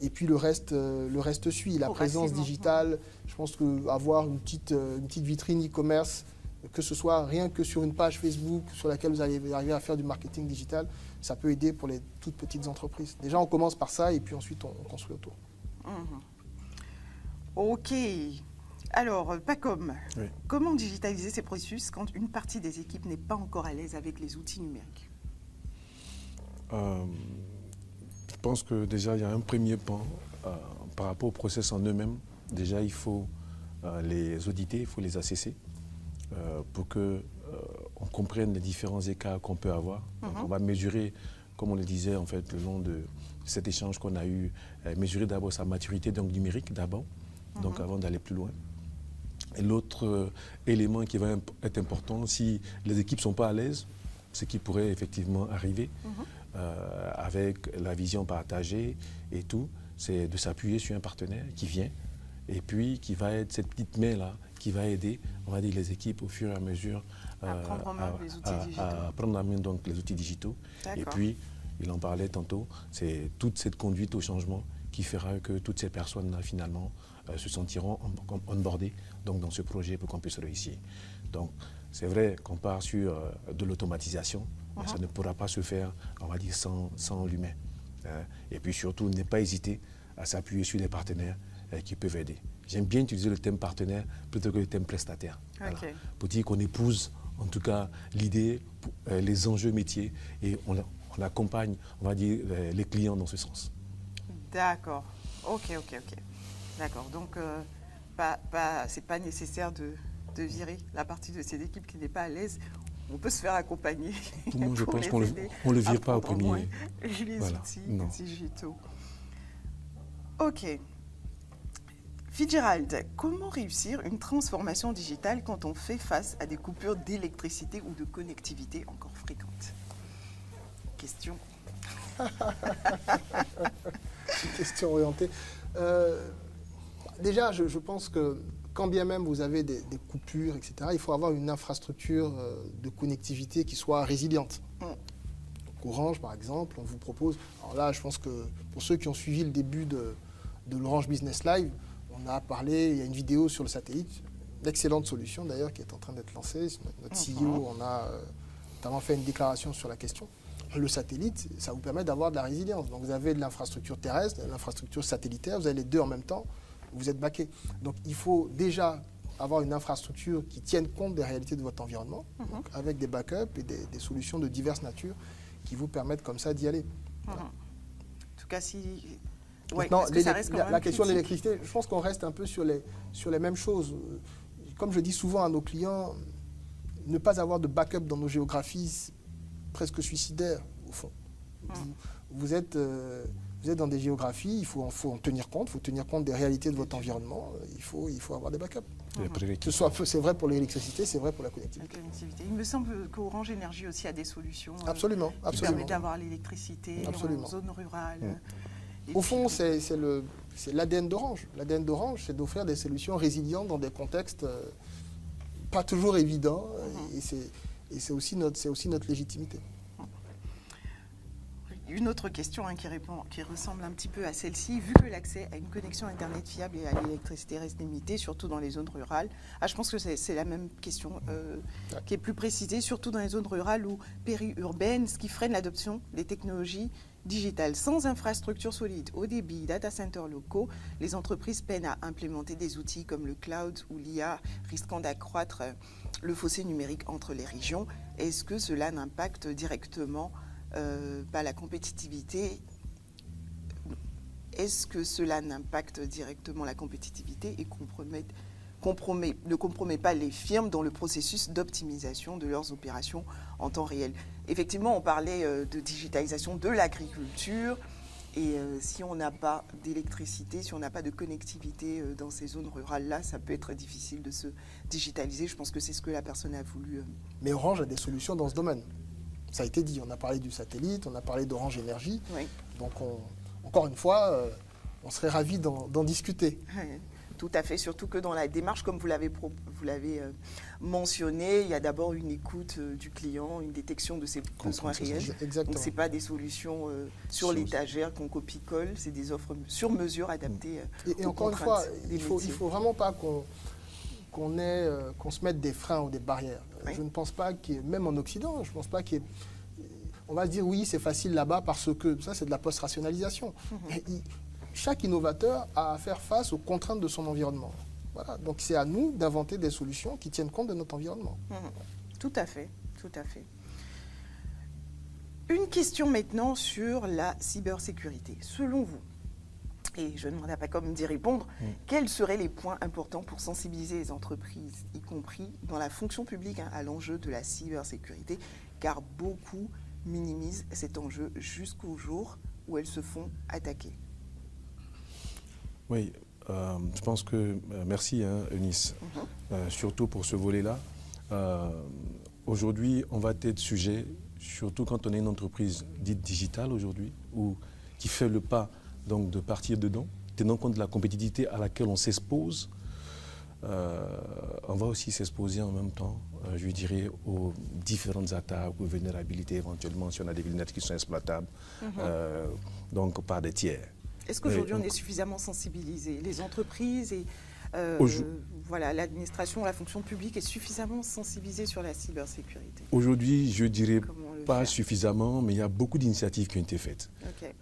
[SPEAKER 2] Et puis le reste suit. La présence digitale, je pense qu'avoir une petite vitrine e-commerce, que ce soit rien que sur une page Facebook sur laquelle vous allez arriver à faire du marketing digital, ça peut aider pour les toutes petites entreprises. Déjà, on commence par ça et puis ensuite, on construit autour.
[SPEAKER 1] OK. Alors, Pacom, comment digitaliser ces processus quand une partie des équipes n'est pas encore à l'aise avec les outils numériques?
[SPEAKER 3] Je pense que déjà, il y a un premier pan par rapport au process en eux-mêmes. Déjà, il faut les auditer, il faut les assesser. Pour qu'on comprenne les différents écarts qu'on peut avoir. Donc, on va mesurer, comme on le disait en fait, le long de cet échange qu'on a eu, mesurer d'abord sa maturité donc, numérique d'abord, donc avant d'aller plus loin. Et l'autre élément qui va être important, si les équipes ne sont pas à l'aise, ce qui pourrait effectivement arriver avec la vision partagée et tout, c'est de s'appuyer sur un partenaire qui vient et puis qui va être cette petite main-là qui va aider, on va dire, les équipes au fur et à mesure
[SPEAKER 1] à prendre en main les outils digitaux.
[SPEAKER 3] À prendre en main donc, les outils digitaux. Et puis, il en parlait tantôt, c'est toute cette conduite au changement qui fera que toutes ces personnes-là, finalement, se sentiront onboardées donc, dans ce projet pour qu'on puisse réussir. Donc, c'est vrai qu'on part sur de l'automatisation, mais ça ne pourra pas se faire, on va dire, sans l'humain. Et puis surtout, ne pas hésiter à s'appuyer sur des partenaires qui peuvent aider. J'aime bien utiliser le thème partenaire plutôt que le thème prestataire. Voilà. Pour dire qu'on épouse, en tout cas, l'idée, les enjeux métiers et on accompagne, on va dire, les clients dans ce sens.
[SPEAKER 1] D'accord. OK. D'accord. Donc, c'est pas nécessaire de virer la partie de ces équipes qui n'est pas à l'aise. On peut se faire accompagner.
[SPEAKER 3] Tout le monde, je pense qu'on ne le vire pas au premier.
[SPEAKER 1] Les outils digitaux. OK. Fitzgerald, comment réussir une transformation digitale quand on fait face à des coupures d'électricité ou de connectivité encore fréquentes? Question.
[SPEAKER 2] Question orientée. Déjà, je pense que quand bien même vous avez des coupures, etc., il faut avoir une infrastructure de connectivité qui soit résiliente. Donc, Orange, par exemple, on vous propose... Alors là, je pense que pour ceux qui ont suivi le début de l'Orange Business Live, on a parlé, il y a une vidéo sur le satellite, une excellente solution d'ailleurs qui est en train d'être lancée. Notre CEO, on a notamment fait une déclaration sur la question. Le satellite, ça vous permet d'avoir de la résilience. Donc vous avez de l'infrastructure terrestre, de l'infrastructure satellitaire, vous avez les deux en même temps, vous êtes baqué. Donc il faut déjà avoir une infrastructure qui tienne compte des réalités de votre environnement, donc avec des backups et des solutions de diverses natures qui vous permettent comme ça d'y aller. Voilà.
[SPEAKER 1] En tout cas, si... Ouais,
[SPEAKER 2] maintenant, la question de
[SPEAKER 1] critique.
[SPEAKER 2] l'électricité, je pense qu'on reste un peu sur les mêmes choses. Comme je dis souvent à nos clients, ne pas avoir de backup dans nos géographies, c'est presque suicidaire, au fond. Vous êtes dans des géographies, il faut en tenir compte, il faut tenir compte des réalités de votre environnement, il faut avoir des backups. C'est vrai pour l'électricité, c'est vrai pour la connectivité.
[SPEAKER 1] Il me semble qu'Orange Énergie aussi a des solutions
[SPEAKER 2] Absolument,
[SPEAKER 1] qui
[SPEAKER 2] absolument.
[SPEAKER 1] permettent d'avoir l'électricité en zone rurale.
[SPEAKER 2] Au fond, c'est l'ADN d'Orange. L'ADN d'Orange, c'est d'offrir des solutions résilientes dans des contextes pas toujours évidents. Et c'est aussi notre légitimité.
[SPEAKER 1] Une autre question qui ressemble un petit peu à celle-ci. Vu que l'accès à une connexion Internet fiable et à l'électricité reste limité, surtout dans les zones rurales, je pense que c'est la même question qui est plus précisée, surtout dans les zones rurales ou périurbaines, ce qui freine l'adoption des technologies digitales. Sans infrastructure solide, haut débit, data centers locaux, les entreprises peinent à implémenter des outils comme le cloud ou l'IA, risquant d'accroître le fossé numérique entre les régions. Est-ce que cela n'impacte directement pas la compétitivité? Est-ce que cela n'impacte directement la compétitivité et ne compromet pas les firmes dans le processus d'optimisation de leurs opérations en temps réel? Effectivement, on parlait de digitalisation de l'agriculture et si on n'a pas d'électricité, si on n'a pas de connectivité dans ces zones rurales-là, ça peut être difficile de se digitaliser. Je pense que c'est ce que la personne a voulu.
[SPEAKER 2] Mais Orange a des solutions dans ce domaine. Ça a été dit, on a parlé du satellite, on a parlé d'Orange Énergie. Oui. Donc, encore une fois, on serait ravis d'en discuter.
[SPEAKER 1] Tout à fait, surtout que dans la démarche, comme vous l'avez mentionné, il y a d'abord une écoute du client, une détection de ses besoins réels.
[SPEAKER 2] Exactement.
[SPEAKER 1] Donc, ce n'est pas des solutions sur l'étagère qu'on copie-colle, c'est des offres sur mesure adaptées
[SPEAKER 2] et encore une fois, il ne faut vraiment pas qu'on se mette des freins ou des barrières. Oui. Je ne pense pas même en Occident, je ne pense pas on va se dire oui, c'est facile là-bas parce que ça, c'est de la post-rationalisation. Chaque innovateur a à faire face aux contraintes de son environnement. Voilà. Donc c'est à nous d'inventer des solutions qui tiennent compte de notre environnement.
[SPEAKER 1] Tout à fait, tout à fait. Une question maintenant sur la cybersécurité. Selon vous, et je ne demande pas comme d'y répondre, quels seraient les points importants pour sensibiliser les entreprises, y compris dans la fonction publique, à l'enjeu de la cybersécurité, car beaucoup minimisent cet enjeu jusqu'au jour où elles se font attaquer?
[SPEAKER 3] Oui, je pense que... merci, Eunice, surtout pour ce volet-là. Aujourd'hui, on va être sujet, surtout quand on est une entreprise dite digitale aujourd'hui, ou qui fait le pas donc, de partir dedans, tenant compte de la compétitivité à laquelle on s'expose. On va aussi s'exposer en même temps, je dirais, aux différentes attaques, aux vulnérabilités éventuellement, si on a des vulnérabilités qui sont exploitables, donc par des tiers.
[SPEAKER 1] Est-ce qu'aujourd'hui, on est suffisamment sensibilisé? Les entreprises et voilà, l'administration, la fonction publique est suffisamment sensibilisée sur la cybersécurité?
[SPEAKER 3] Aujourd'hui, je dirais pas suffisamment, mais il y a beaucoup d'initiatives qui ont été faites. Okay.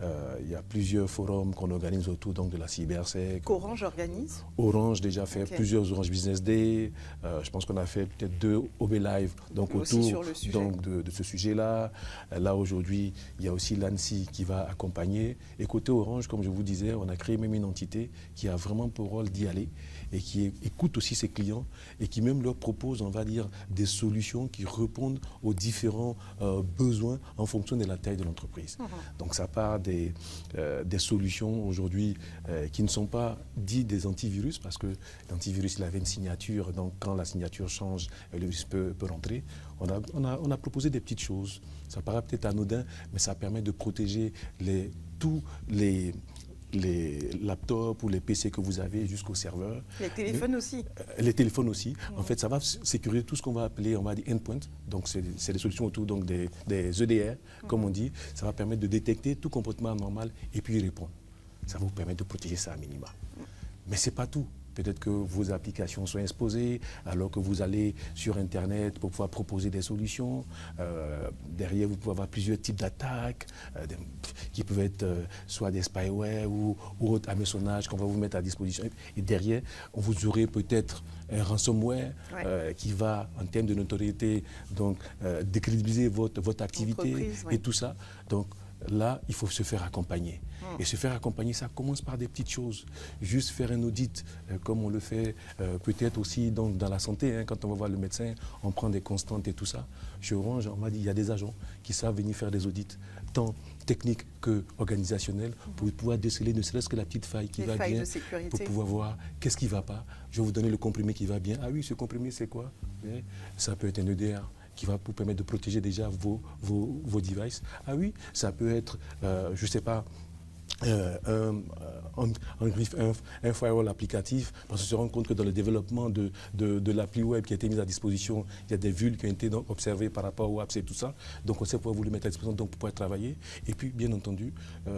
[SPEAKER 3] Il y a plusieurs forums qu'on organise autour donc, de la cybersec.
[SPEAKER 1] Qu'Orange organise?
[SPEAKER 3] Orange déjà fait plusieurs Orange Business Day. Je pense qu'on a fait peut-être 2 OB Live donc, autour donc, de ce sujet-là. Là, aujourd'hui, il y a aussi l'ANSSI qui va accompagner. Et côté Orange, comme je vous disais, on a créé même une entité qui a vraiment pour rôle d'y aller et qui écoute aussi ses clients et qui même leur propose, on va dire, des solutions qui répondent aux différents besoin en fonction de la taille de l'entreprise. Donc ça part des solutions aujourd'hui qui ne sont pas dites des antivirus, parce que l'antivirus, il avait une signature, donc quand la signature change, le virus peut rentrer. On a proposé des petites choses. Ça paraît peut-être anodin, mais ça permet de protéger tous les laptops ou les PC que vous avez jusqu'au serveur.
[SPEAKER 1] Les téléphones aussi.
[SPEAKER 3] Les téléphones aussi. En fait, ça va sécuriser tout ce qu'on va appeler, on va dire, endpoint. Donc, c'est des solutions autour donc, des EDR, comme on dit. Ça va permettre de détecter tout comportement anormal et puis y répondre. Ça va vous permettre de protéger ça à minima. Mais ce n'est pas tout. Peut-être que vos applications sont exposées alors que vous allez sur Internet pour pouvoir proposer des solutions. Derrière, vous pouvez avoir plusieurs types d'attaques qui peuvent être soit des spyware ou autres hameçonnages qu'on va vous mettre à disposition. Et derrière, vous aurez peut-être un ransomware qui va, en termes de notoriété, donc décrédibiliser votre activité et tout ça. Donc, là, il faut se faire accompagner. Et se faire accompagner, ça commence par des petites choses. Juste faire un audit, comme on le fait peut-être aussi dans la santé. Hein, quand on va voir le médecin, on prend des constantes et tout ça. Chez Orange, on m'a dit, il y a des agents qui savent venir faire des audits, tant techniques que organisationnels, pour pouvoir déceler ne serait-ce que la petite faille qui va bien, pour pouvoir voir qu'est-ce qui ne va pas. Je vais vous donner le comprimé qui va bien. Ah oui, ce comprimé, c'est quoi? Ça peut être un EDR qui va vous permettre de protéger déjà vos devices. Ah oui, ça peut être, je ne sais pas, un firewall applicatif, parce qu'on se rend compte que dans le développement de l'appli web qui a été mise à disposition, il y a des vulnes qui ont été donc observées par rapport au apps et tout ça. Donc on sait pouvoir vous le mettre à disposition donc, pour pouvoir travailler. Et puis, bien entendu,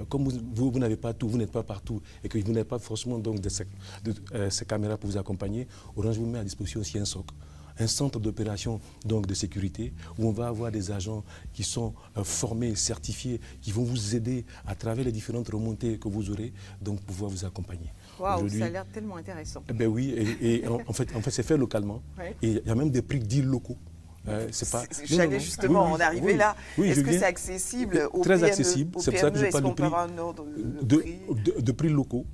[SPEAKER 3] comme vous n'avez pas tout, vous n'êtes pas partout, et que vous n'avez pas forcément donc, ces caméras pour vous accompagner, Orange vous met à disposition aussi un SOC. Un centre d'opération donc de sécurité où on va avoir des agents qui sont formés, certifiés, qui vont vous aider à travers les différentes remontées que vous aurez, donc pouvoir vous accompagner.
[SPEAKER 1] Waouh, ça a l'air tellement intéressant.
[SPEAKER 3] Ben oui, et en fait c'est fait localement. Ouais. Et il y a même des prix dits locaux.
[SPEAKER 1] J'allais justement en arriver là. Est-ce que c'est accessible aux PME?
[SPEAKER 3] Très accessible. C'est pour ça que je parle de prix locaux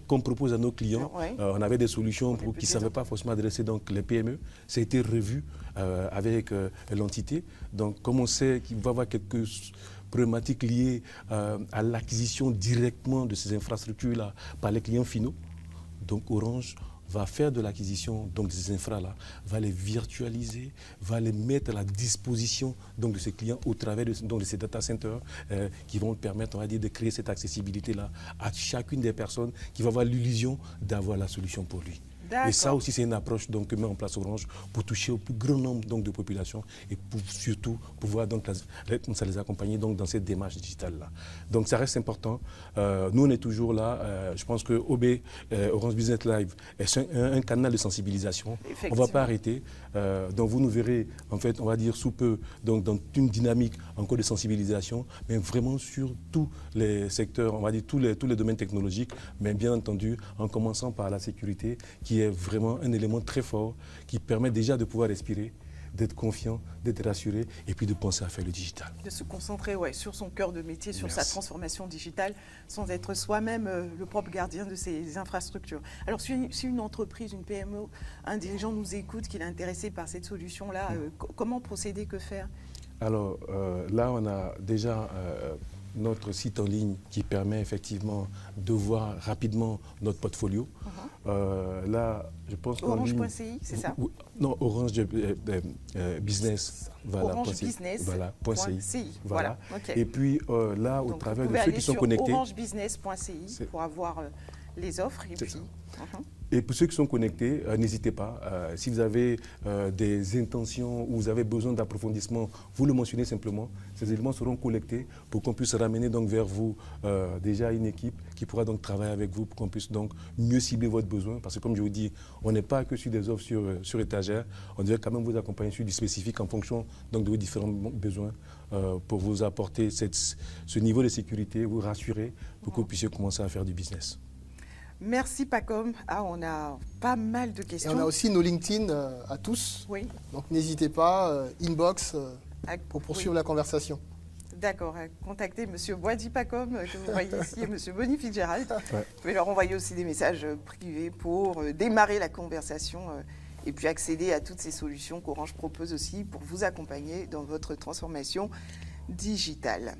[SPEAKER 3] qu'on propose à nos clients. On avait des solutions qui ne savaient pas forcément adresser donc, les PME. Ça a été revu avec l'entité. Donc, comme on sait qu'il va y avoir quelques problématiques liées à l'acquisition directement de ces infrastructures-là par les clients finaux, donc Orange va faire de l'acquisition donc, de ces infras-là, va les virtualiser, va les mettre à la disposition donc, de ses clients au travers de ces data centers qui vont permettre, on va dire, de créer cette accessibilité-là à chacune des personnes qui va avoir l'illusion d'avoir la solution pour lui. Et ça aussi, c'est une approche donc, que met en place Orange pour toucher au plus grand nombre donc, de populations et pour surtout pouvoir donc, les accompagner donc, dans cette démarche digitale-là. Donc ça reste important. Nous, on est toujours là. Je pense que OB, Orange Business Live, est un canal de sensibilisation. On ne va pas arrêter. Donc vous nous verrez, en fait, on va dire sous peu, donc, dans une dynamique encore de sensibilisation, mais vraiment sur tous les secteurs, on va dire tous les domaines technologiques, mais bien entendu, en commençant par la sécurité, qui est vraiment un élément très fort qui permet déjà de pouvoir respirer, d'être confiant, d'être rassuré et puis de penser à faire le digital.
[SPEAKER 1] De se concentrer sur son cœur de métier, sur sa transformation digitale, sans être soi-même le propre gardien de ses infrastructures. Alors si une entreprise, une PME, un dirigeant nous écoute, qu'il est intéressé par cette solution-là, comment procéder, que faire?
[SPEAKER 3] Alors là, on a déjà notre site en ligne qui permet effectivement de voir rapidement notre portfolio. Là, je pense
[SPEAKER 1] Orange.ci, c'est ça?
[SPEAKER 3] Non, Orange Business. Voilà,
[SPEAKER 1] Orangebusiness.ci. Voilà.
[SPEAKER 3] Okay. Et puis là, au travers de ceux qui sont connectés.
[SPEAKER 1] Orangebusiness.ci pour avoir les offres. Et puis,
[SPEAKER 3] Et pour ceux qui sont connectés, n'hésitez pas. Si vous avez des intentions ou vous avez besoin d'approfondissement, vous le mentionnez simplement. Ces éléments seront collectés pour qu'on puisse ramener donc vers vous déjà une équipe qui pourra donc travailler avec vous pour qu'on puisse donc mieux cibler votre besoin. Parce que comme je vous dis, on n'est pas que sur des offres sur étagère. On devrait quand même vous accompagner sur du spécifique en fonction donc, de vos différents besoins pour vous apporter ce niveau de sécurité, vous rassurer pour que vous puissiez commencer à faire du business.
[SPEAKER 1] Merci Pacom. On a pas mal de questions.
[SPEAKER 2] Et on a aussi nos LinkedIn à tous.
[SPEAKER 1] Oui.
[SPEAKER 2] Donc n'hésitez pas, inbox, pour poursuivre la conversation.
[SPEAKER 1] D'accord. Contactez M. Boadi Pacom, que vous voyez ici, et M. Bonnie Fitzgerald. Vous pouvez leur envoyer aussi des messages privés pour démarrer la conversation et puis accéder à toutes ces solutions qu'Orange propose aussi pour vous accompagner dans votre transformation digitale.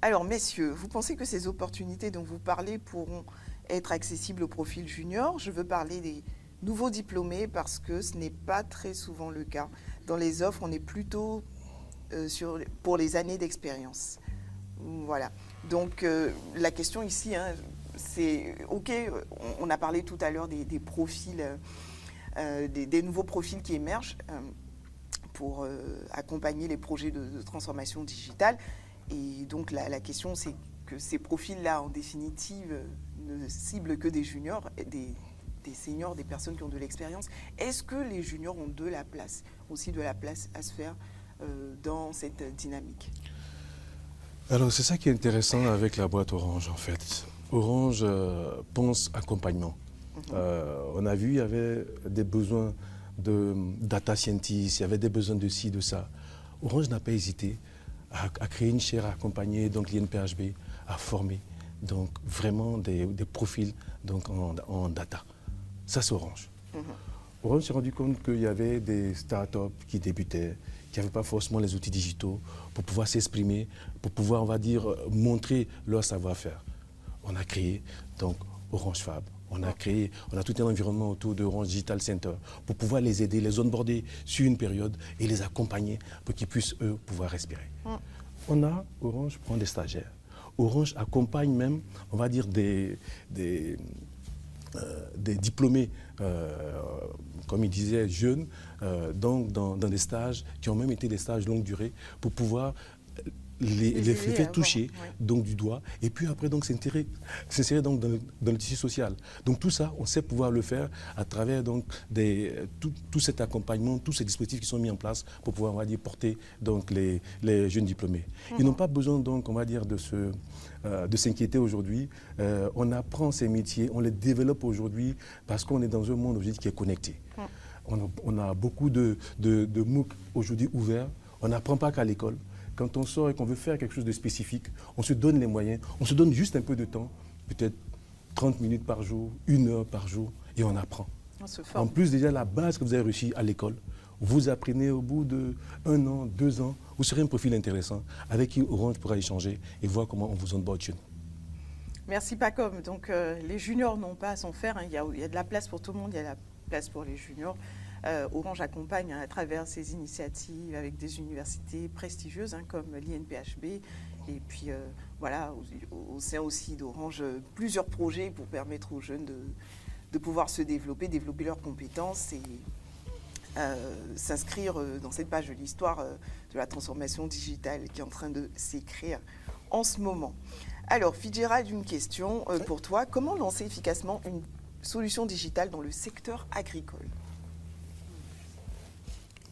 [SPEAKER 1] Alors messieurs, vous pensez que ces opportunités dont vous parlez pourront être accessibles au profil junior? Je veux parler des nouveaux diplômés parce que ce n'est pas très souvent le cas. Dans les offres, on est plutôt pour les années d'expérience. Voilà. Donc la question ici, hein, c'est OK, on a parlé tout à l'heure des profils, des nouveaux profils qui émergent pour accompagner les projets de transformation digitale. Et donc la question, c'est que ces profils-là, en définitive, ne ciblent que des juniors, des seniors, des personnes qui ont de l'expérience. Est-ce que les juniors ont de la place à se faire dans cette dynamique?
[SPEAKER 3] Alors, c'est ça qui est intéressant avec la boîte Orange, en fait. Orange pense accompagnement. On a vu, il y avait des besoins de data scientists, il y avait des besoins de ci, de ça. Orange n'a pas hésité à créer une chaire, à accompagner donc l'INPHB, à former donc vraiment des profils donc en data. Ça, c'est Orange. Orange s'est rendu compte qu'il y avait des startups qui débutaient, qui n'avaient pas forcément les outils digitaux pour pouvoir s'exprimer, pour pouvoir, on va dire, montrer leur savoir-faire. On a créé donc Orange Fab. On a tout un environnement autour de Orange Digital Center pour pouvoir les aider, les onboarder sur une période et les accompagner pour qu'ils puissent, eux, pouvoir respirer. Orange prend des stagiaires. Orange accompagne même, on va dire, des diplômés, comme il disait, jeunes, donc dans des stages qui ont même été des stages longue durée pour pouvoir les faire toucher donc du doigt et puis après donc s'insérer donc dans le tissu social. Donc tout ça, on sait pouvoir le faire à travers donc tout cet accompagnement, tous ces dispositifs qui sont mis en place pour pouvoir, on va dire, porter donc les jeunes diplômés. Ils n'ont pas besoin donc, on va dire, de s'inquiéter aujourd'hui. On apprend ces métiers, on les développe aujourd'hui parce qu'on est dans un monde aujourd'hui qui est connecté. On a beaucoup de MOOC aujourd'hui ouverts. On n'apprend pas qu'à l'école. Quand on sort et qu'on veut faire quelque chose de spécifique, on se donne les moyens, on se donne juste un peu de temps, peut-être 30 minutes par jour, 1 heure par jour, et on apprend. En plus, déjà, la base que vous avez réussi à l'école, vous apprenez au bout de 1 an, 2 ans, vous serez un profil intéressant avec qui Orange pourra échanger et voir comment on vous onboard chez nous.
[SPEAKER 1] Merci Pacom. Donc les juniors n'ont pas à s'en faire, hein. Il y a de la place pour tout le monde, il y a de la place pour les juniors. Orange accompagne à travers ses initiatives avec des universités prestigieuses comme l'INPHB et puis voilà, au sein aussi d'Orange, plusieurs projets pour permettre aux jeunes de pouvoir se développer leurs compétences et s'inscrire dans cette page de l'histoire de la transformation digitale qui est en train de s'écrire en ce moment. Alors Fitzgerald, une question pour toi. Comment lancer efficacement une solution digitale dans le secteur agricole?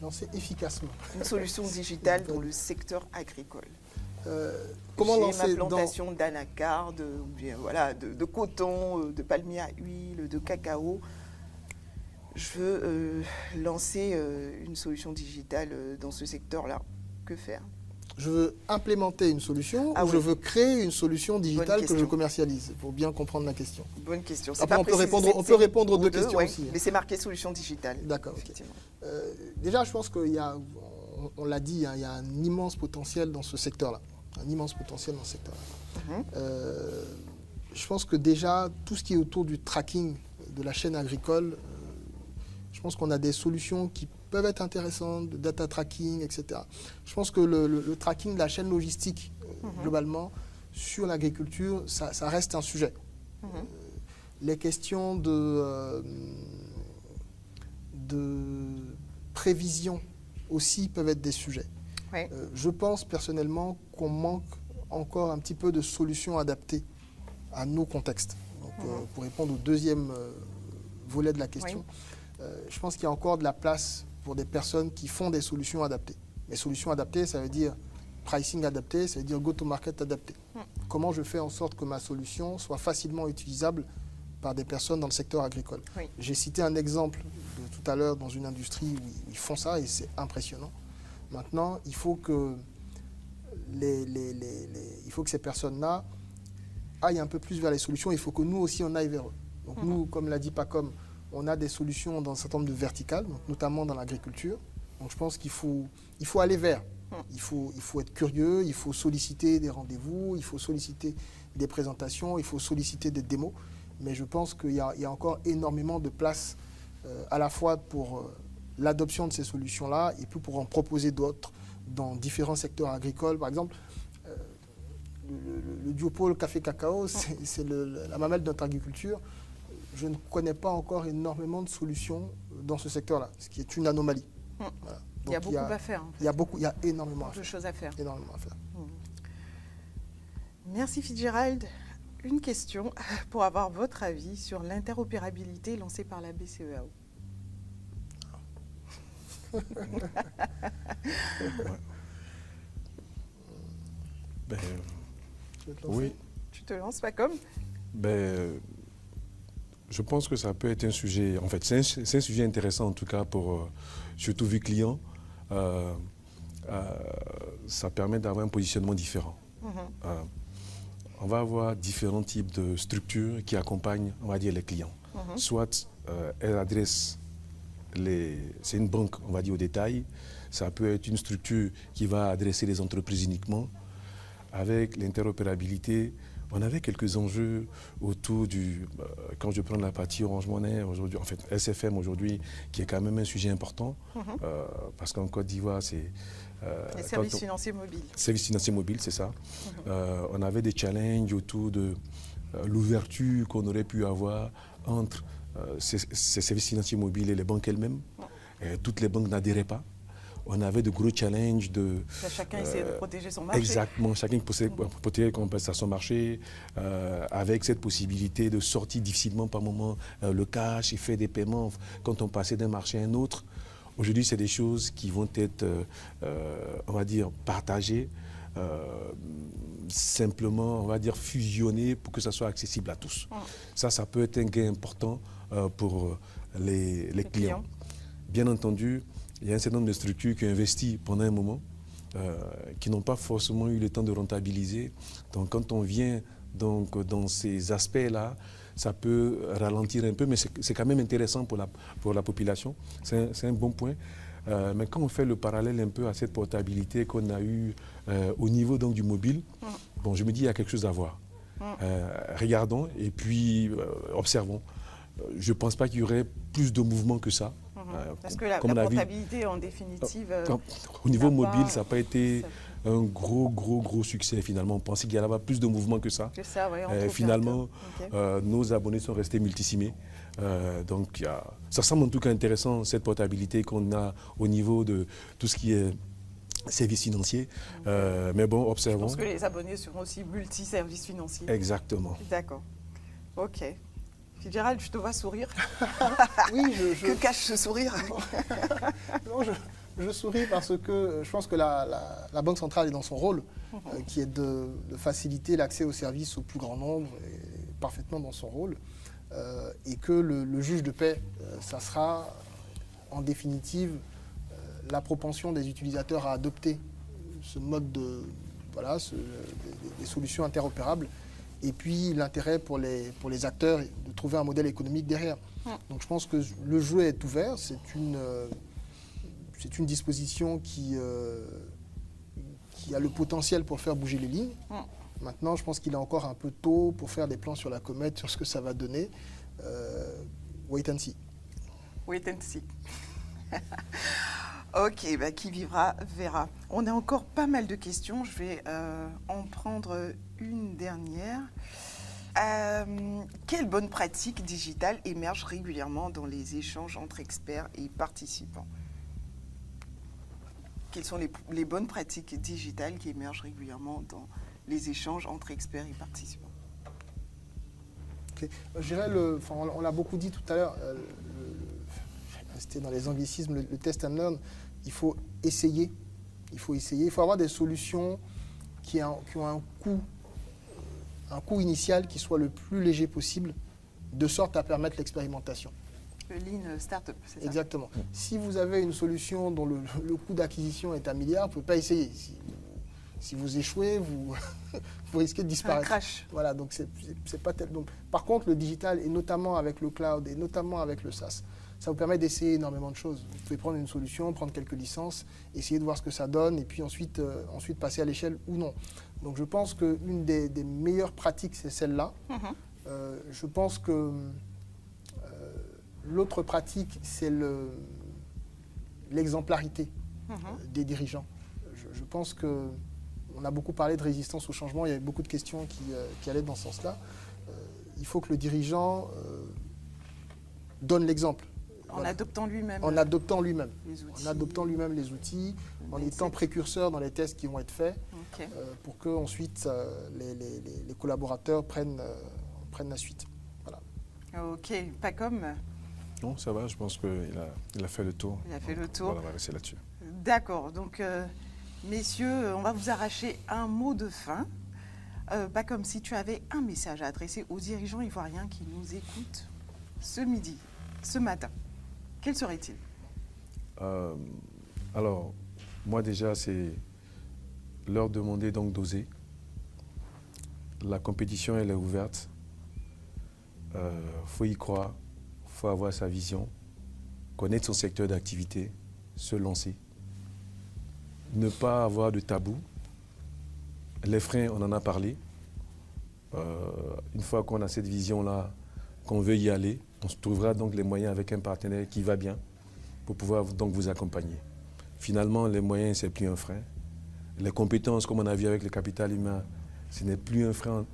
[SPEAKER 2] Lancer efficacement.
[SPEAKER 1] Une solution digitale dans le secteur agricole.
[SPEAKER 2] Comment lancer
[SPEAKER 1] ma plantation d'anacarde, de coton, de palmier à huile, de cacao. Je veux lancer une solution digitale dans ce secteur-là. Que faire?
[SPEAKER 2] Je veux implémenter une solution ou je veux créer une solution digitale que je commercialise? Il faut bien comprendre la question.
[SPEAKER 1] Bonne question.
[SPEAKER 2] Après, on peut répondre aux deux questions aussi.
[SPEAKER 1] Mais c'est marqué solution digitale.
[SPEAKER 2] D'accord. Okay. Déjà, je pense qu'il y a, on l'a dit, il y a un immense potentiel dans ce secteur-là. Un immense potentiel dans ce secteur-là. Je pense que déjà, tout ce qui est autour du tracking de la chaîne agricole, je pense qu'on a des solutions qui peuvent être intéressantes, de data tracking, etc. Je pense que le tracking de la chaîne logistique, globalement, sur l'agriculture, ça reste un sujet. Les questions de prévision aussi peuvent être des sujets. Oui. Je pense personnellement qu'on manque encore un petit peu de solutions adaptées à nos contextes. Donc, pour répondre au deuxième volet de la question, je pense qu'il y a encore de la place pour des personnes qui font des solutions adaptées. Les solutions adaptées, ça veut dire pricing adapté, ça veut dire go-to-market adapté. Comment je fais en sorte que ma solution soit facilement utilisable par des personnes dans le secteur agricole. J'ai cité un exemple de tout à l'heure dans une industrie où ils font ça et c'est impressionnant. Maintenant, il faut que, ces personnes-là aillent un peu plus vers les solutions. Il faut que nous aussi, on aille vers eux. Donc nous, comme l'a dit Pacom, On a des solutions dans un certain nombre de verticales, donc notamment dans l'agriculture. Donc je pense qu'il faut aller vers. Il faut être curieux, il faut solliciter des rendez-vous, il faut solliciter des présentations, il faut solliciter des démos. Mais je pense qu'il y a encore énormément de place à la fois pour l'adoption de ces solutions-là et puis pour en proposer d'autres dans différents secteurs agricoles. Par exemple, le duopole café-cacao, c'est la mamelle de notre agriculture. Je ne connais pas encore énormément de solutions dans ce secteur-là, ce qui est une anomalie. Voilà.
[SPEAKER 1] Donc, il y a beaucoup à faire. En fait.
[SPEAKER 2] Il y a énormément
[SPEAKER 1] de choses à faire.
[SPEAKER 2] Énormément à faire.
[SPEAKER 1] Merci Fitzgerald. Une question pour avoir votre avis sur l'interopérabilité lancée par la BCEAO.
[SPEAKER 3] Ben, oui.
[SPEAKER 1] Tu te lances pas comme
[SPEAKER 3] je pense que ça peut être un sujet, en fait, c'est un sujet intéressant en tout cas pour, surtout vu client, ça permet d'avoir un positionnement différent. On va avoir différents types de structures qui accompagnent, on va dire, les clients. Soit elles adressent, c'est une banque, on va dire, au détail, ça peut être une structure qui va adresser les entreprises uniquement. Avec l'interopérabilité, on avait quelques enjeux autour du, quand je prends la partie Orange Money, aujourd'hui, en fait SFM aujourd'hui, qui est quand même un sujet important, parce qu'en Côte d'Ivoire, c'est...
[SPEAKER 1] les services financiers mobiles.
[SPEAKER 3] Services financiers mobiles, c'est ça. On avait des challenges autour de l'ouverture qu'on aurait pu avoir entre ces services financiers mobiles et les banques elles-mêmes. Toutes les banques n'adhéraient pas. On avait de gros challenges de...
[SPEAKER 1] Chacun essayait de protéger son marché.
[SPEAKER 3] Exactement, chacun protégeait son marché, avec cette possibilité de sortir difficilement par moment le cash et faire des paiements quand on passait d'un marché à un autre. Aujourd'hui, c'est des choses qui vont être, on va dire, partagées, simplement, on va dire, fusionnées pour que ça soit accessible à tous. Ça peut être un gain important pour les clients. Bien entendu, il y a un certain nombre de structures qui ont investi pendant un moment, qui n'ont pas forcément eu le temps de rentabiliser. Donc quand on vient donc, dans ces aspects-là, ça peut ralentir un peu, mais c'est quand même intéressant pour la population. C'est un bon point. Mais quand on fait le parallèle un peu à cette portabilité qu'on a eue au niveau donc, du mobile, bon, je me dis qu'il y a quelque chose à voir. Regardons et puis observons. Je ne pense pas qu'il y aurait plus de mouvements que ça.
[SPEAKER 1] Parce que la portabilité, en définitive...
[SPEAKER 3] au niveau mobile, ça n'a pas été un gros succès finalement. On pensait qu'il y avait plus de mouvements que ça. Finalement, nos abonnés sont restés multisimés. Donc, ça semble en tout cas intéressant, cette portabilité qu'on a au niveau de tout ce qui est services financiers. Mais bon, observons. Je
[SPEAKER 1] pense que les abonnés seront aussi multi-services financiers.
[SPEAKER 3] Exactement.
[SPEAKER 1] D'accord. OK. Gérald, je te vois sourire.
[SPEAKER 2] Oui,
[SPEAKER 1] Que cache ce sourire?
[SPEAKER 2] Non, je souris parce que je pense que la Banque centrale est dans son rôle, qui est de faciliter l'accès aux services au plus grand nombre, et parfaitement dans son rôle, et que le juge de paix, ça sera en définitive la propension des utilisateurs à adopter ce mode des solutions interopérables. Et puis l'intérêt pour les acteurs de trouver un modèle économique derrière. Donc je pense que le jeu est ouvert, c'est une disposition qui a le potentiel pour faire bouger les lignes. Maintenant, je pense qu'il est encore un peu tôt pour faire des plans sur la comète, sur ce que ça va donner. Wait and see.
[SPEAKER 1] Wait and see. Ok, qui vivra verra. On a encore pas mal de questions. Je vais en prendre une dernière. Quelles bonnes pratiques digitales émergent régulièrement dans les échanges entre experts et participants? Quelles sont les bonnes pratiques digitales qui émergent régulièrement dans les échanges entre experts et participants?
[SPEAKER 2] Okay. Je dirais, on l'a beaucoup dit tout à l'heure, c'était dans les anglicismes, le test and learn. Il faut essayer. Il faut avoir des solutions qui ont un coût initial qui soit le plus léger possible, de sorte à permettre l'expérimentation.
[SPEAKER 1] Le Lean Startup, c'est ça?
[SPEAKER 2] Si vous échouez, vous risquez de disparaître.
[SPEAKER 1] Un crash.
[SPEAKER 2] Voilà, donc c'est pas tel. Donc, par contre, le digital, et notamment avec le cloud, et notamment avec le SaaS, ça vous permet d'essayer énormément de choses. Vous pouvez prendre une solution, prendre quelques licences, essayer de voir ce que ça donne, et puis ensuite passer à l'échelle ou non. Donc je pense qu'une des meilleures pratiques, c'est celle-là. Je pense que l'autre pratique, c'est l'exemplarité des dirigeants. Je pense qu'on a beaucoup parlé de résistance au changement, il y avait beaucoup de questions qui allaient dans ce sens-là. Il faut que le dirigeant donne l'exemple.
[SPEAKER 1] En adoptant lui-même.
[SPEAKER 2] En adoptant lui-même.
[SPEAKER 1] Les outils.
[SPEAKER 2] En adoptant lui-même les outils, en étant précurseur dans les tests qui vont être faits, pour que ensuite les collaborateurs prennent la suite. Voilà.
[SPEAKER 1] Ok, pas comme.
[SPEAKER 3] Non, ça va, je pense qu'il a fait le tour.
[SPEAKER 1] Il a fait le tour.
[SPEAKER 3] Voilà, on va rester là-dessus.
[SPEAKER 1] D'accord, donc messieurs, on va vous arracher un mot de fin. Pas comme si tu avais un message à adresser aux dirigeants ivoiriens qui nous écoutent ce midi, ce matin. Quel serait-il?
[SPEAKER 3] Alors, moi déjà, c'est leur demander donc d'oser. La compétition, elle est ouverte. Faut y croire, faut avoir sa vision, connaître son secteur d'activité, se lancer. Ne pas avoir de tabou. Les freins, on en a parlé. Une fois qu'on a cette vision-là, qu'on veut y aller, on se trouvera donc les moyens avec un partenaire qui va bien pour pouvoir donc vous accompagner. Finalement, les moyens, ce n'est plus un frein. Les compétences, comme on a vu avec le capital humain, ce n'est plus un frein.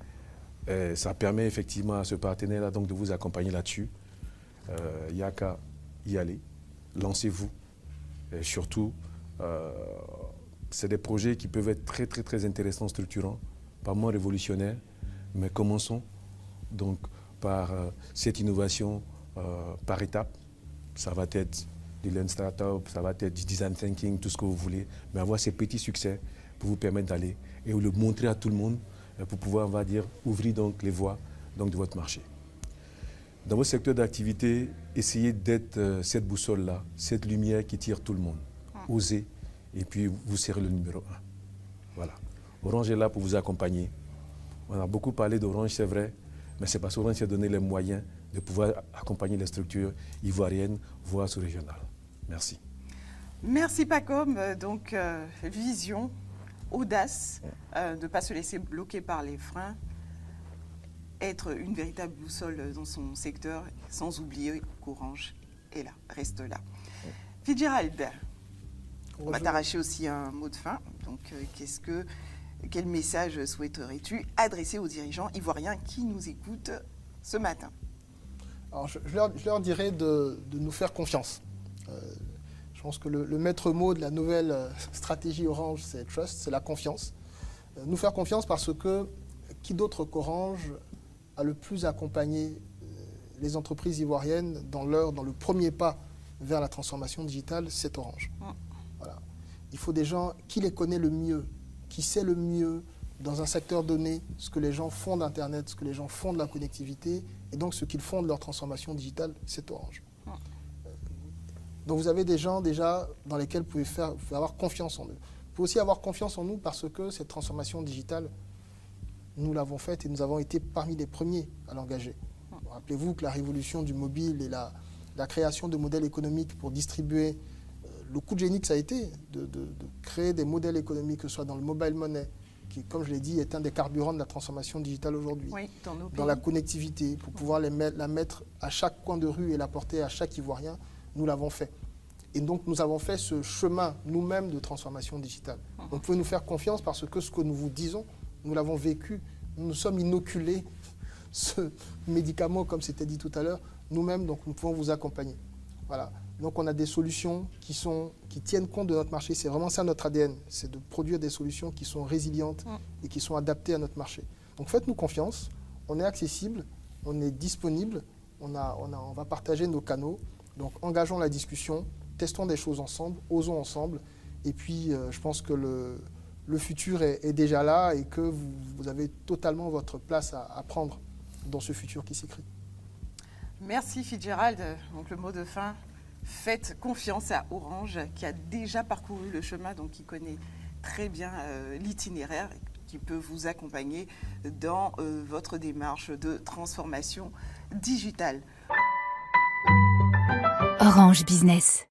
[SPEAKER 3] Ça permet effectivement à ce partenaire-là donc de vous accompagner là-dessus. Il n'y a qu'à y aller. Lancez-vous. Et surtout, c'est des projets qui peuvent être très, très, très intéressants, structurants, pas moins révolutionnaires, mais commençons donc par cette innovation par étapes. Ça va être du Lean Startup, ça va être du Design Thinking, tout ce que vous voulez, mais avoir ces petits succès pour vous permettre d'aller et le montrer à tout le monde pour pouvoir, on va dire, ouvrir donc les voies donc, de votre marché. Dans votre secteur d'activité, essayez d'être cette boussole-là, cette lumière qui tire tout le monde. Osez, et puis vous serez le numéro 1. Voilà. Orange est là pour vous accompagner. On a beaucoup parlé d'Orange, c'est vrai, mais c'est parce qu'Orange s'est donné les moyens de pouvoir accompagner les structures ivoiriennes, voire sous-régionales. Merci.
[SPEAKER 1] Merci Pacom. Donc, vision, audace, de ne pas se laisser bloquer par les freins, être une véritable boussole dans son secteur, sans oublier qu'Orange est là, reste là. Fitzgerald, on va t'arracher aussi un mot de fin. Donc, quel message souhaiterais-tu adresser aux dirigeants ivoiriens qui nous écoutent ce matin?
[SPEAKER 2] Alors, je leur dirais de nous faire confiance. Je pense que le maître mot de la nouvelle stratégie Orange, c'est trust, c'est la confiance. Nous faire confiance parce que qui d'autre qu'Orange a le plus accompagné les entreprises ivoiriennes dans le premier pas vers la transformation digitale, c'est Orange. Voilà. Il faut des gens qui les connaissent le mieux, qui sait le mieux dans un secteur donné ce que les gens font d'Internet, ce que les gens font de la connectivité, et donc ce qu'ils font de leur transformation digitale, c'est Orange. Donc vous avez des gens déjà dans lesquels vous pouvez avoir confiance en eux. Vous pouvez aussi avoir confiance en nous parce que cette transformation digitale, nous l'avons faite et nous avons été parmi les premiers à l'engager. Rappelez-vous que la révolution du mobile et la création de modèles économiques pour distribuer, le coup de génie que ça a été de créer des modèles économiques, que ce soit dans le mobile money, qui, comme je l'ai dit, est un des carburants de la transformation digitale aujourd'hui,
[SPEAKER 1] oui,
[SPEAKER 2] dans la connectivité, pour pouvoir la mettre à chaque coin de rue et la porter à chaque Ivoirien, nous l'avons fait. Et donc, nous avons fait ce chemin, nous-mêmes, de transformation digitale. Donc, vous pouvez nous faire confiance parce que ce que nous vous disons, nous l'avons vécu, nous nous sommes inoculés ce médicament, comme c'était dit tout à l'heure, nous-mêmes, donc nous pouvons vous accompagner. Voilà. Donc, on a des solutions qui tiennent compte de notre marché. C'est vraiment ça notre ADN, c'est de produire des solutions qui sont résilientes et qui sont adaptées à notre marché. Donc, faites-nous confiance, on est accessible, on est disponible, on va partager nos canaux. Donc, engageons la discussion, testons des choses ensemble, osons ensemble. Et puis, je pense que le futur est déjà là et que vous avez totalement votre place à prendre dans ce futur qui s'écrit.
[SPEAKER 1] Merci Fitzgerald. Donc, le mot de fin, faites confiance à Orange qui a déjà parcouru le chemin, donc qui connaît très bien l'itinéraire qui peut vous accompagner dans votre démarche de transformation digitale.
[SPEAKER 4] Orange Business.